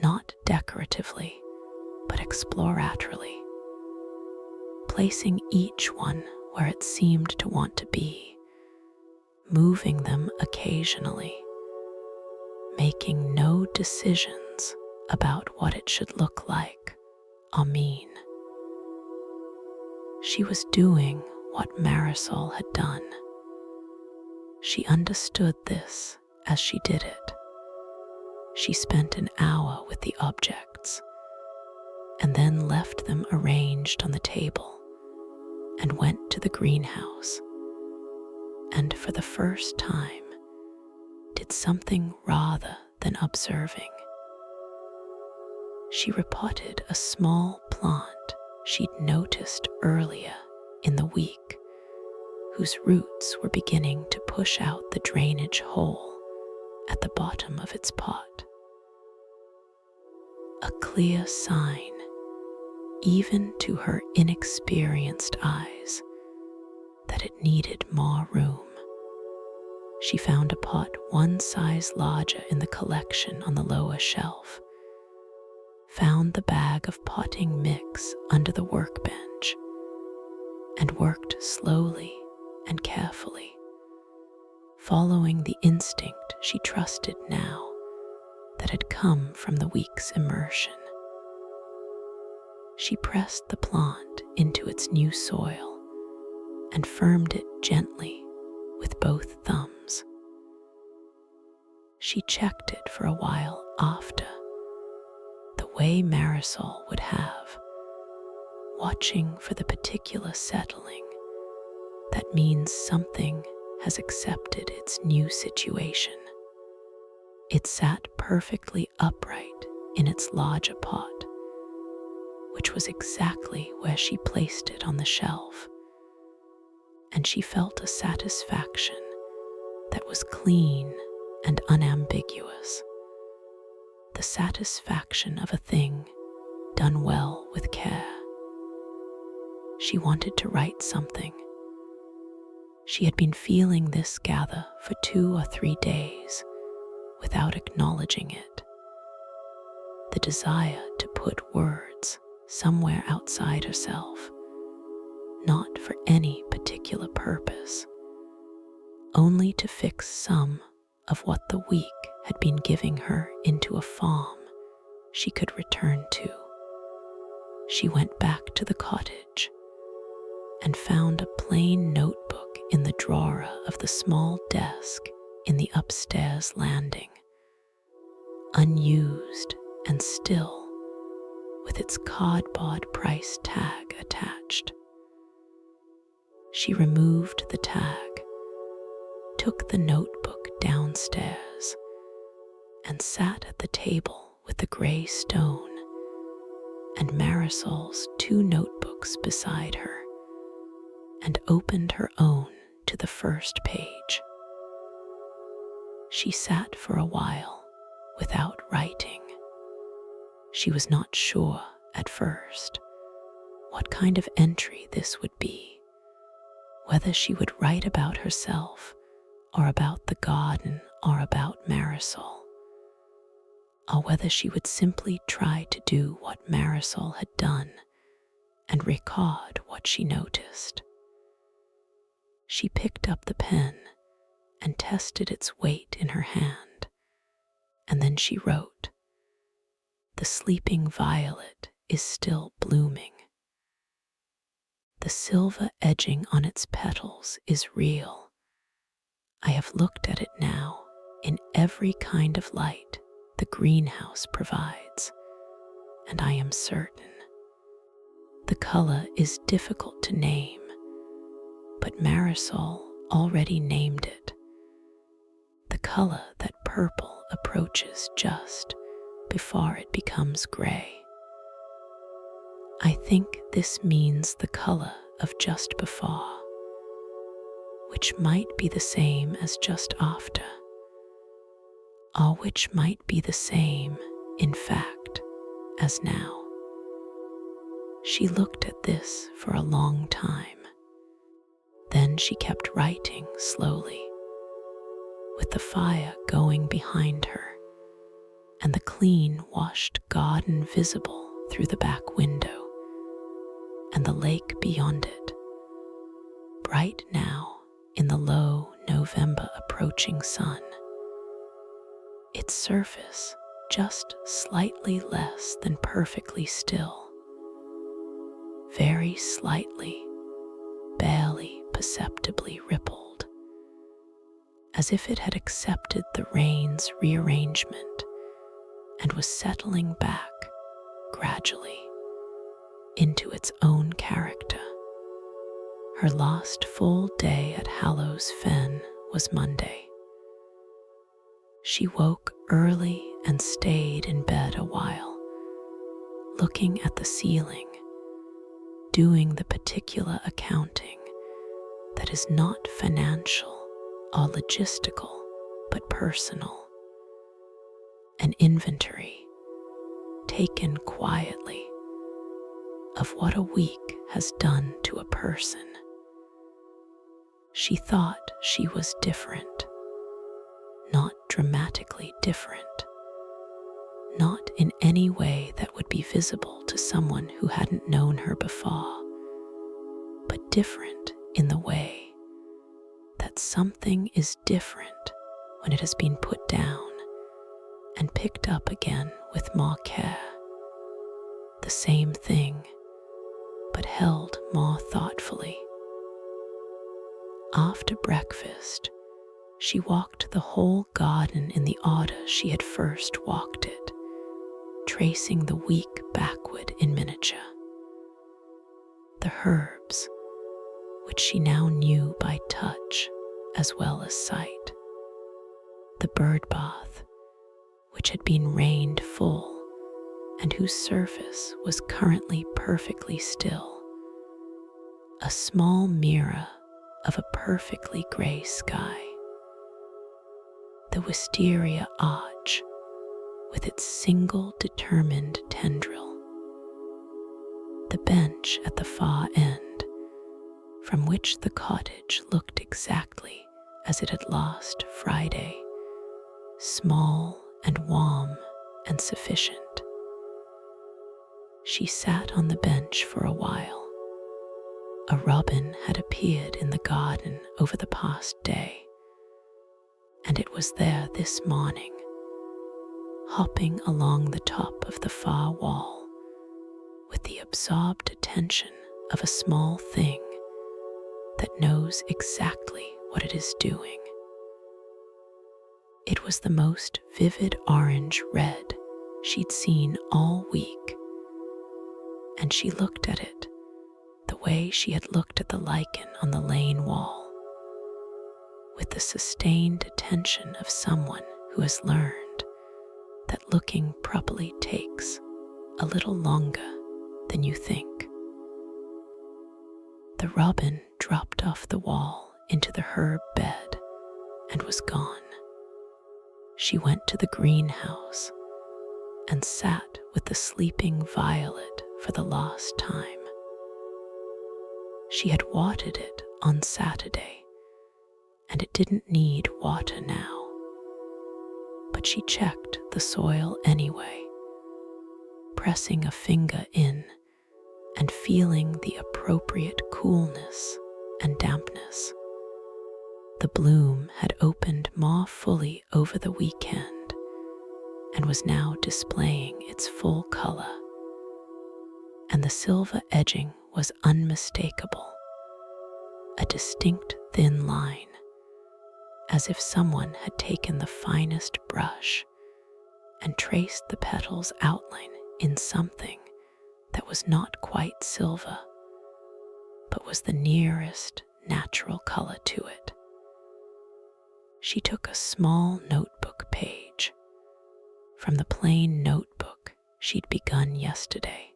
not decoratively, but exploratorily, placing each one where it seemed to want to be, moving them occasionally, making no decisions about what it should look like or mean. She was doing what Marisol had done. She understood this as she did it. She spent an hour with the objects and then left them arranged on the table and went to the greenhouse, and for the first time did something rather than observing. She repotted a small plant she'd noticed earlier in the week, whose roots were beginning to push out the drainage hole at the bottom of its pot. A clear sign, even to her inexperienced eyes, that it needed more room. She found a pot one size larger in the collection on the lower shelf, found the bag of potting mix under the workbench, and worked slowly and carefully, following the instinct she trusted now that had come from the week's immersion. She pressed the plant into its new soil and firmed it gently with both thumbs. She checked it for a while after, the way Marisol would have, watching for the particular settling that means something has accepted its new situation. It sat perfectly upright in its larger pot, which was exactly where she placed it on the shelf, and she felt a satisfaction that was clean and unambiguous, the satisfaction of a thing done well with care. She wanted to write something. She had been feeling this gather for 2 or 3 days without acknowledging it. The desire to put words somewhere outside herself, not for any particular purpose, only to fix some of what the week had been giving her into a form she could return to. She went back to the cottage and found a plain notebook in the drawer of the small desk in the upstairs landing, unused and still, with its cardboard price tag attached. She removed the tag, took the notebook downstairs, and sat at the table with the gray stone and Marisol's 2 notebooks beside her, and opened her own to the first page. She sat for a while without writing. She was not sure at first what kind of entry this would be, whether she would write about herself or about the garden or about Marisol, or whether she would simply try to do what Marisol had done and record what she noticed. She picked up the pen and tested its weight in her hand, and then she wrote, "The sleeping violet is still blooming. The silver edging on its petals is real. I have looked at it now in every kind of light the greenhouse provides, and I am certain. The color is difficult to name, but Marisol already named it. The color that purple approaches just before it becomes gray. I think this means the color of just before, which might be the same as just after, or which might be the same, in fact, as now." She looked at this for a long time. Then she kept writing slowly, with the fire going behind her and the clean washed garden visible through the back window and the lake beyond it, bright now in the low November approaching sun, its surface just slightly less than perfectly still, very slightly, barely perceptibly rippled, as if it had accepted the rain's rearrangement and was settling back gradually into its own character. Her last full day at Hallow's Fen was Monday. She woke early and stayed in bed a while, looking at the ceiling, doing the particular accounting that is not financial or logistical but personal, an inventory taken quietly of what a week has done to a person. She thought she was different, not dramatically different, not in any way that would be visible to someone who hadn't known her before, but different in the way that something is different when it has been put down and picked up again with more care. The same thing, but held more thoughtfully. After breakfast, she walked the whole garden in the order she had first walked it, tracing the week backward in miniature. The herbs, which she now knew by touch as well as sight. The bird bath, which had been rained full and whose surface was currently perfectly still. A small mirror of a perfectly gray sky. The wisteria arch with its single determined tendril. The bench at the far end, from which the cottage looked exactly as it had last Friday, small and warm and sufficient. She sat on the bench for a while. A robin had appeared in the garden over the past day, and it was there this morning, hopping along the top of the far wall with the absorbed attention of a small thing that knows exactly what it is doing. It was the most vivid orange red she'd seen all week, and she looked at it the way she had looked at the lichen on the lane wall, with the sustained attention of someone who has learned that looking properly takes a little longer than you think. The robin dropped off the wall into the herb bed and was gone. She went to the greenhouse and sat with the sleeping violet for the last time. She had watered it on Saturday, and it didn't need water now, but she checked the soil anyway, pressing a finger in and feeling the appropriate coolness and dampness. The bloom had opened more fully over the weekend and was now displaying its full color, and the silver edging was unmistakable, a distinct thin line, as if someone had taken the finest brush and traced the petal's outline in something that was not quite silver, but was the nearest natural color to it. She took a small notebook page from the plain notebook she'd begun yesterday,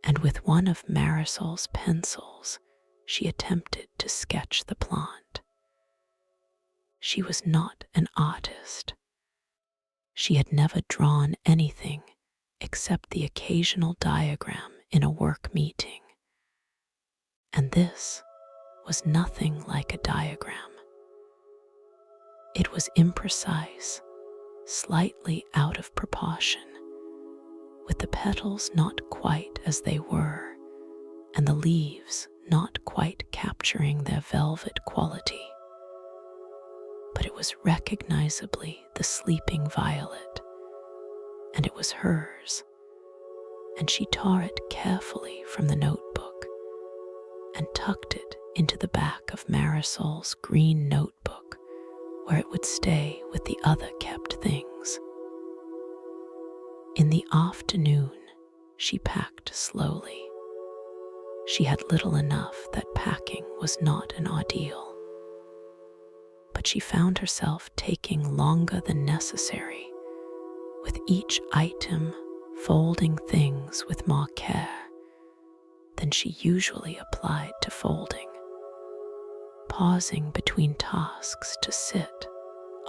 and with one of Marisol's pencils she attempted to sketch the plant. She was not an artist. She had never drawn anything except the occasional diagram in a work meeting, and this was nothing like a diagram. It was imprecise, slightly out of proportion, with the petals not quite as they were, and the leaves not quite capturing their velvet quality. But it was recognizably the sleeping violet, and it was hers, and she tore it carefully from the notebook and tucked it into the back of Marisol's green notebook, where it would stay with the other kept things. In the afternoon, she packed slowly. She had little enough that packing was not an ordeal, but she found herself taking longer than necessary, with each item folding things with more care than she usually applied to folding, pausing between tasks to sit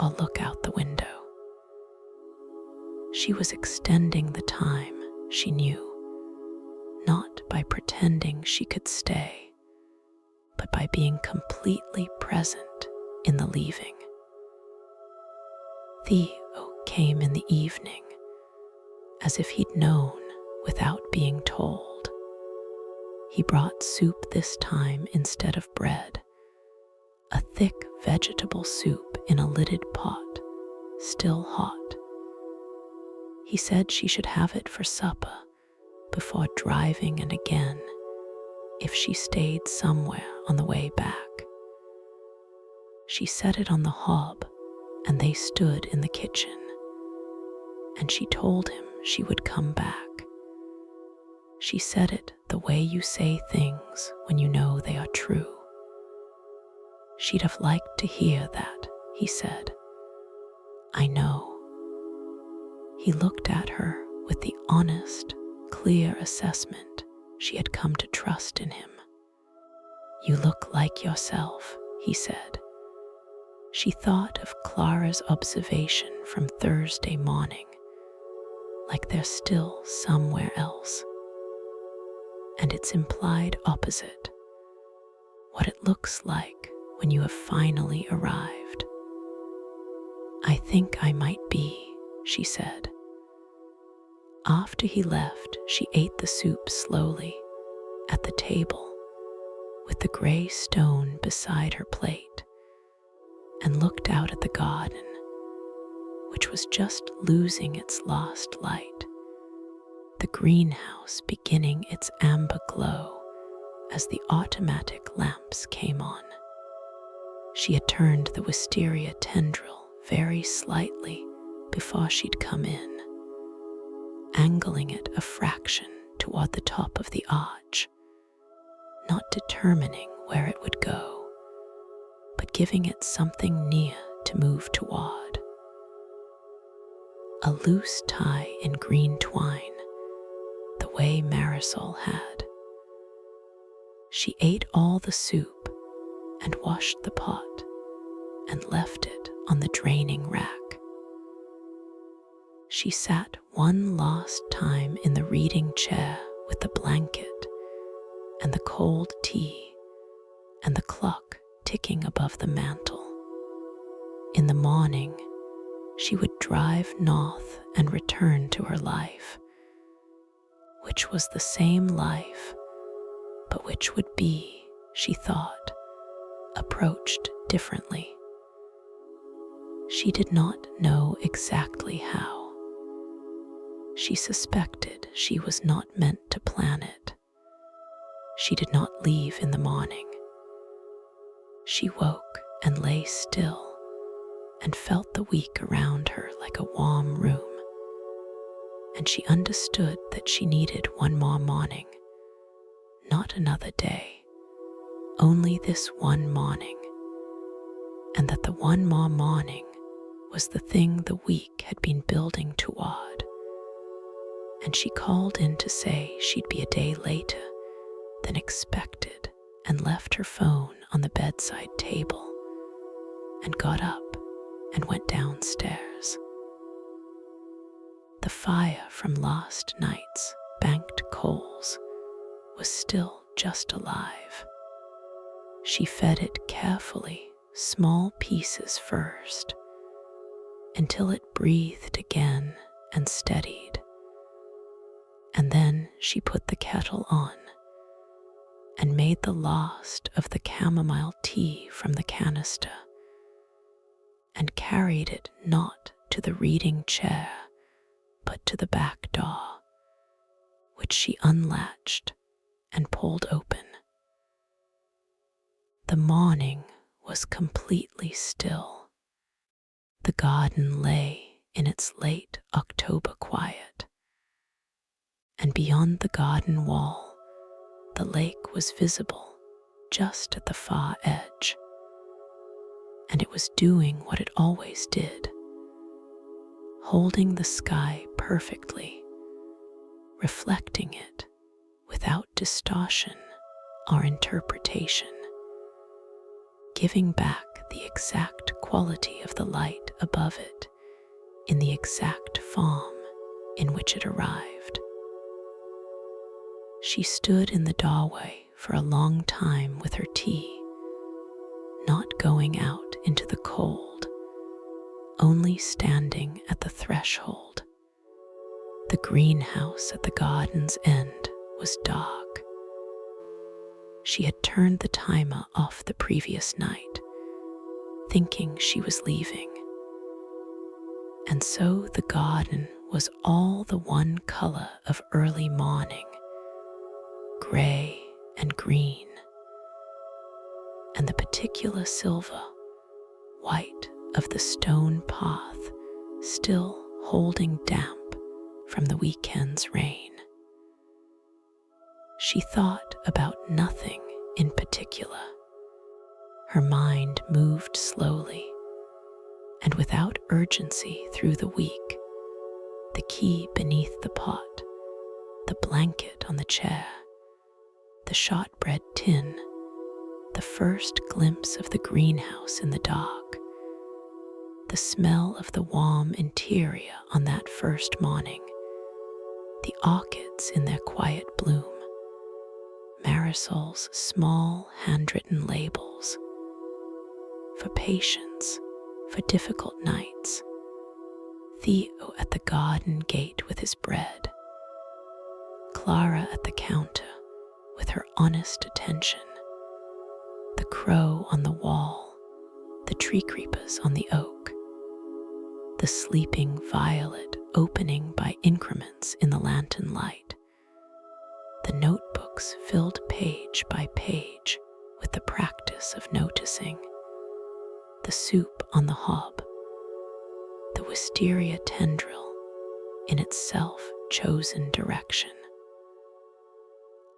or look out the window. She was extending the time, she knew, not by pretending she could stay, but by being completely present in the leaving. Theo came in the evening, as if he'd known without being told. He brought soup this time instead of bread, a thick vegetable soup in a lidded pot, still hot. He said she should have it for supper before driving, and again if she stayed somewhere on the way back. She set it on the hob, and they stood in the kitchen, and she told him she would come back. She said it the way you say things when you know they are true. She'd have liked to hear that, he said. I know. He looked at her with the honest, clear assessment she had come to trust in him. You look like yourself, he said. She thought of Clara's observation from Thursday morning, like they're still somewhere else, and its implied opposite, what it looks like when you have finally arrived. I think I might be, she said. After he left, she ate the soup slowly at the table with the gray stone beside her plate, and looked out at the garden, which was just losing its last light, the greenhouse beginning its amber glow as the automatic lamps came on. She had turned the wisteria tendril very slightly before she'd come in, angling it a fraction toward the top of the arch, not determining where it would go, but giving it something near to move toward. A loose tie in green twine, the way Marisol had. She ate all the soup and washed the pot and left it on the draining rack. She sat one last time in the reading chair with the blanket and the cold tea and the clock ticking above the mantel. In the morning, she would drive north and return to her life, which was the same life, but which would be, she thought, approached differently. She did not know exactly how. She suspected she was not meant to plan it. She did not leave in the morning. She woke and lay still and felt the week around her like a warm room. And she understood that she needed one more morning, not another day, only this one morning, and that the one more morning was the thing the week had been building toward. And she called in to say she'd be a day later than expected, and left her phone on the bedside table and got up and went downstairs. The fire from last night's banked coals was still just alive. She fed it carefully, small pieces first, until it breathed again and steadied. And then she put the kettle on and made the last of the chamomile tea from the canister and carried it not to the reading chair but to the back door, which she unlatched and pulled open. The morning was completely still. The garden lay in its late October quiet, and beyond the garden wall, the lake was visible just at the far edge, and it was doing what it always did, holding the sky perfectly, reflecting it without distortion or interpretation, giving back the exact quality of the light above it in the exact form in which it arrived. She stood in the doorway for a long time with her tea, not going out into the cold, only standing at the threshold. The greenhouse at the garden's end was dark. She had turned the timer off the previous night, thinking she was leaving. And so the garden was all the one color of early morning, gray and green, and the particular silver, white of the stone path still holding damp from the weekend's rain. She thought about nothing in particular. Her mind moved slowly and without urgency through the week, the key beneath the pot, the blanket on the chair, the shortbread tin, the first glimpse of the greenhouse in the dark, the smell of the warm interior on that first morning, the orchids in their quiet bloom, Marisol's small handwritten labels, for patience, for difficult nights, Theo at the garden gate with his bread, Clara at the counter with her honest attention, the crow on the wall, the tree creepers on the oak, the sleeping violet opening by increments in the lantern light, the notebooks filled page by page with the practice of noticing, the soup on the hob, the wisteria tendril in its self-chosen direction.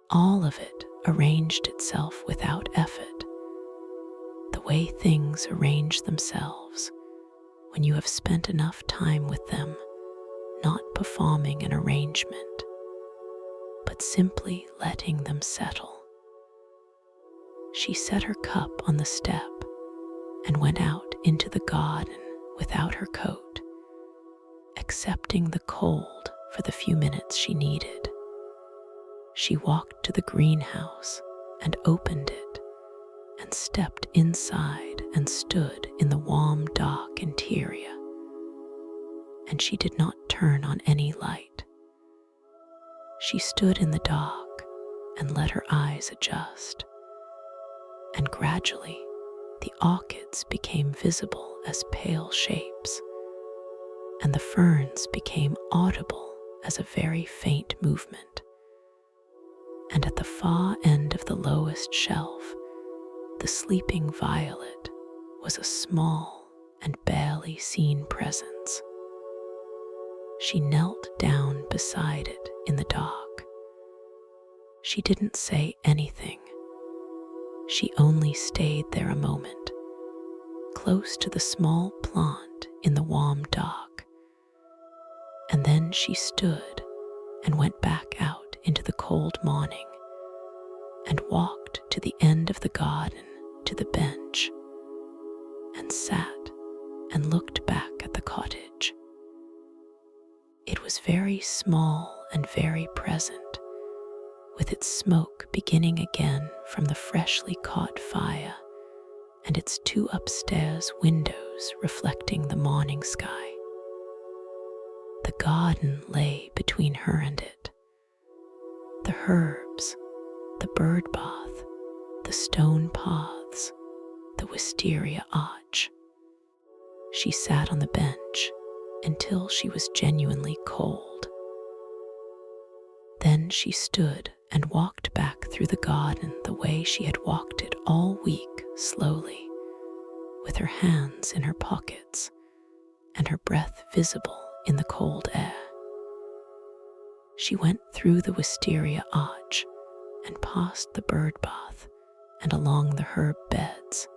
All of it arranged itself without effort, the way things arrange themselves when you have spent enough time with them, not performing an arrangement, but simply letting them settle. She set her cup on the step and went out into the garden without her coat, accepting the cold for the few minutes she needed. She walked to the greenhouse and opened it and stepped inside and stood in the warm, dark interior. And she did not turn on any light. She stood in the dark and let her eyes adjust. And gradually, the orchids became visible as pale shapes, and the ferns became audible as a very faint movement. And at the far end of the lowest shelf, the sleeping violet was a small and barely seen presence. She knelt down beside it in the dark. She didn't say anything. She only stayed there a moment, close to the small plant in the warm dark. And then she stood and went back out into the cold morning and walked to the end of the garden to the bench and sat and looked back at the cottage. It was very small and very present, with its smoke beginning again from the freshly caught fire and its two upstairs windows reflecting the morning sky. The garden lay between her and it, herbs, the bird bath, the stone paths, the wisteria arch. She sat on the bench until she was genuinely cold. Then she stood and walked back through the garden the way she had walked it all week, slowly, with her hands in her pockets and her breath visible in the cold air. She went through the wisteria arch and past the bird bath and along the herb beds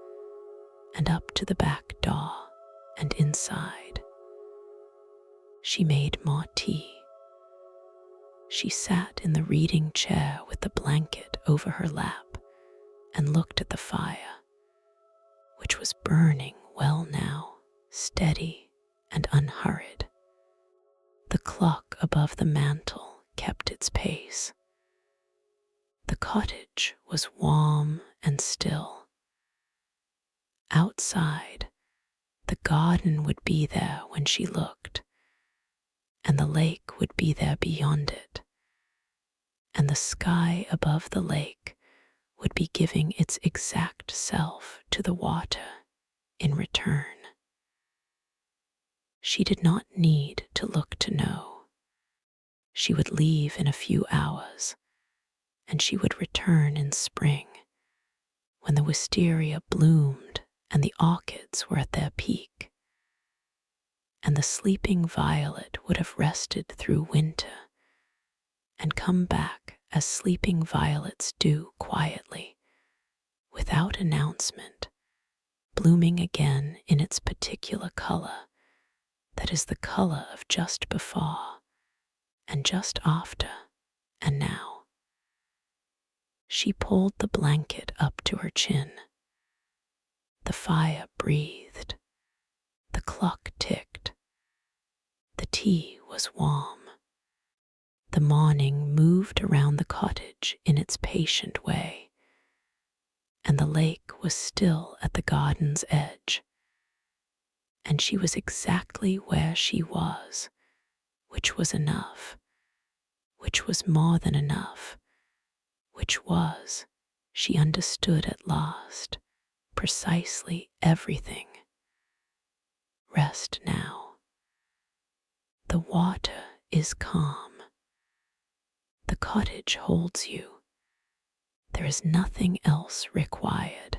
and up to the back door and inside. She made more tea. She sat in the reading chair with the blanket over her lap and looked at the fire, which was burning well now, steady and unhurried. The clock above the mantel kept its pace. The cottage was warm and still. Outside, the garden would be there when she looked, and the lake would be there beyond it, and the sky above the lake would be giving its exact self to the water in return. She did not need to look to know. She would leave in a few hours, and she would return in spring, when the wisteria bloomed and the orchids were at their peak, and the sleeping violet would have rested through winter and come back as sleeping violets do quietly, without announcement, blooming again in its particular color, that is the color of just before and just after and now. She pulled the blanket up to her chin. The fire breathed. The clock ticked. The tea was warm. The morning moved around the cottage in its patient way, and the lake was still at the garden's edge, and she was exactly where she was, which was enough, which was more than enough, which was, she understood at last, precisely everything. Rest now. The water is calm. The cottage holds you. There is nothing else required.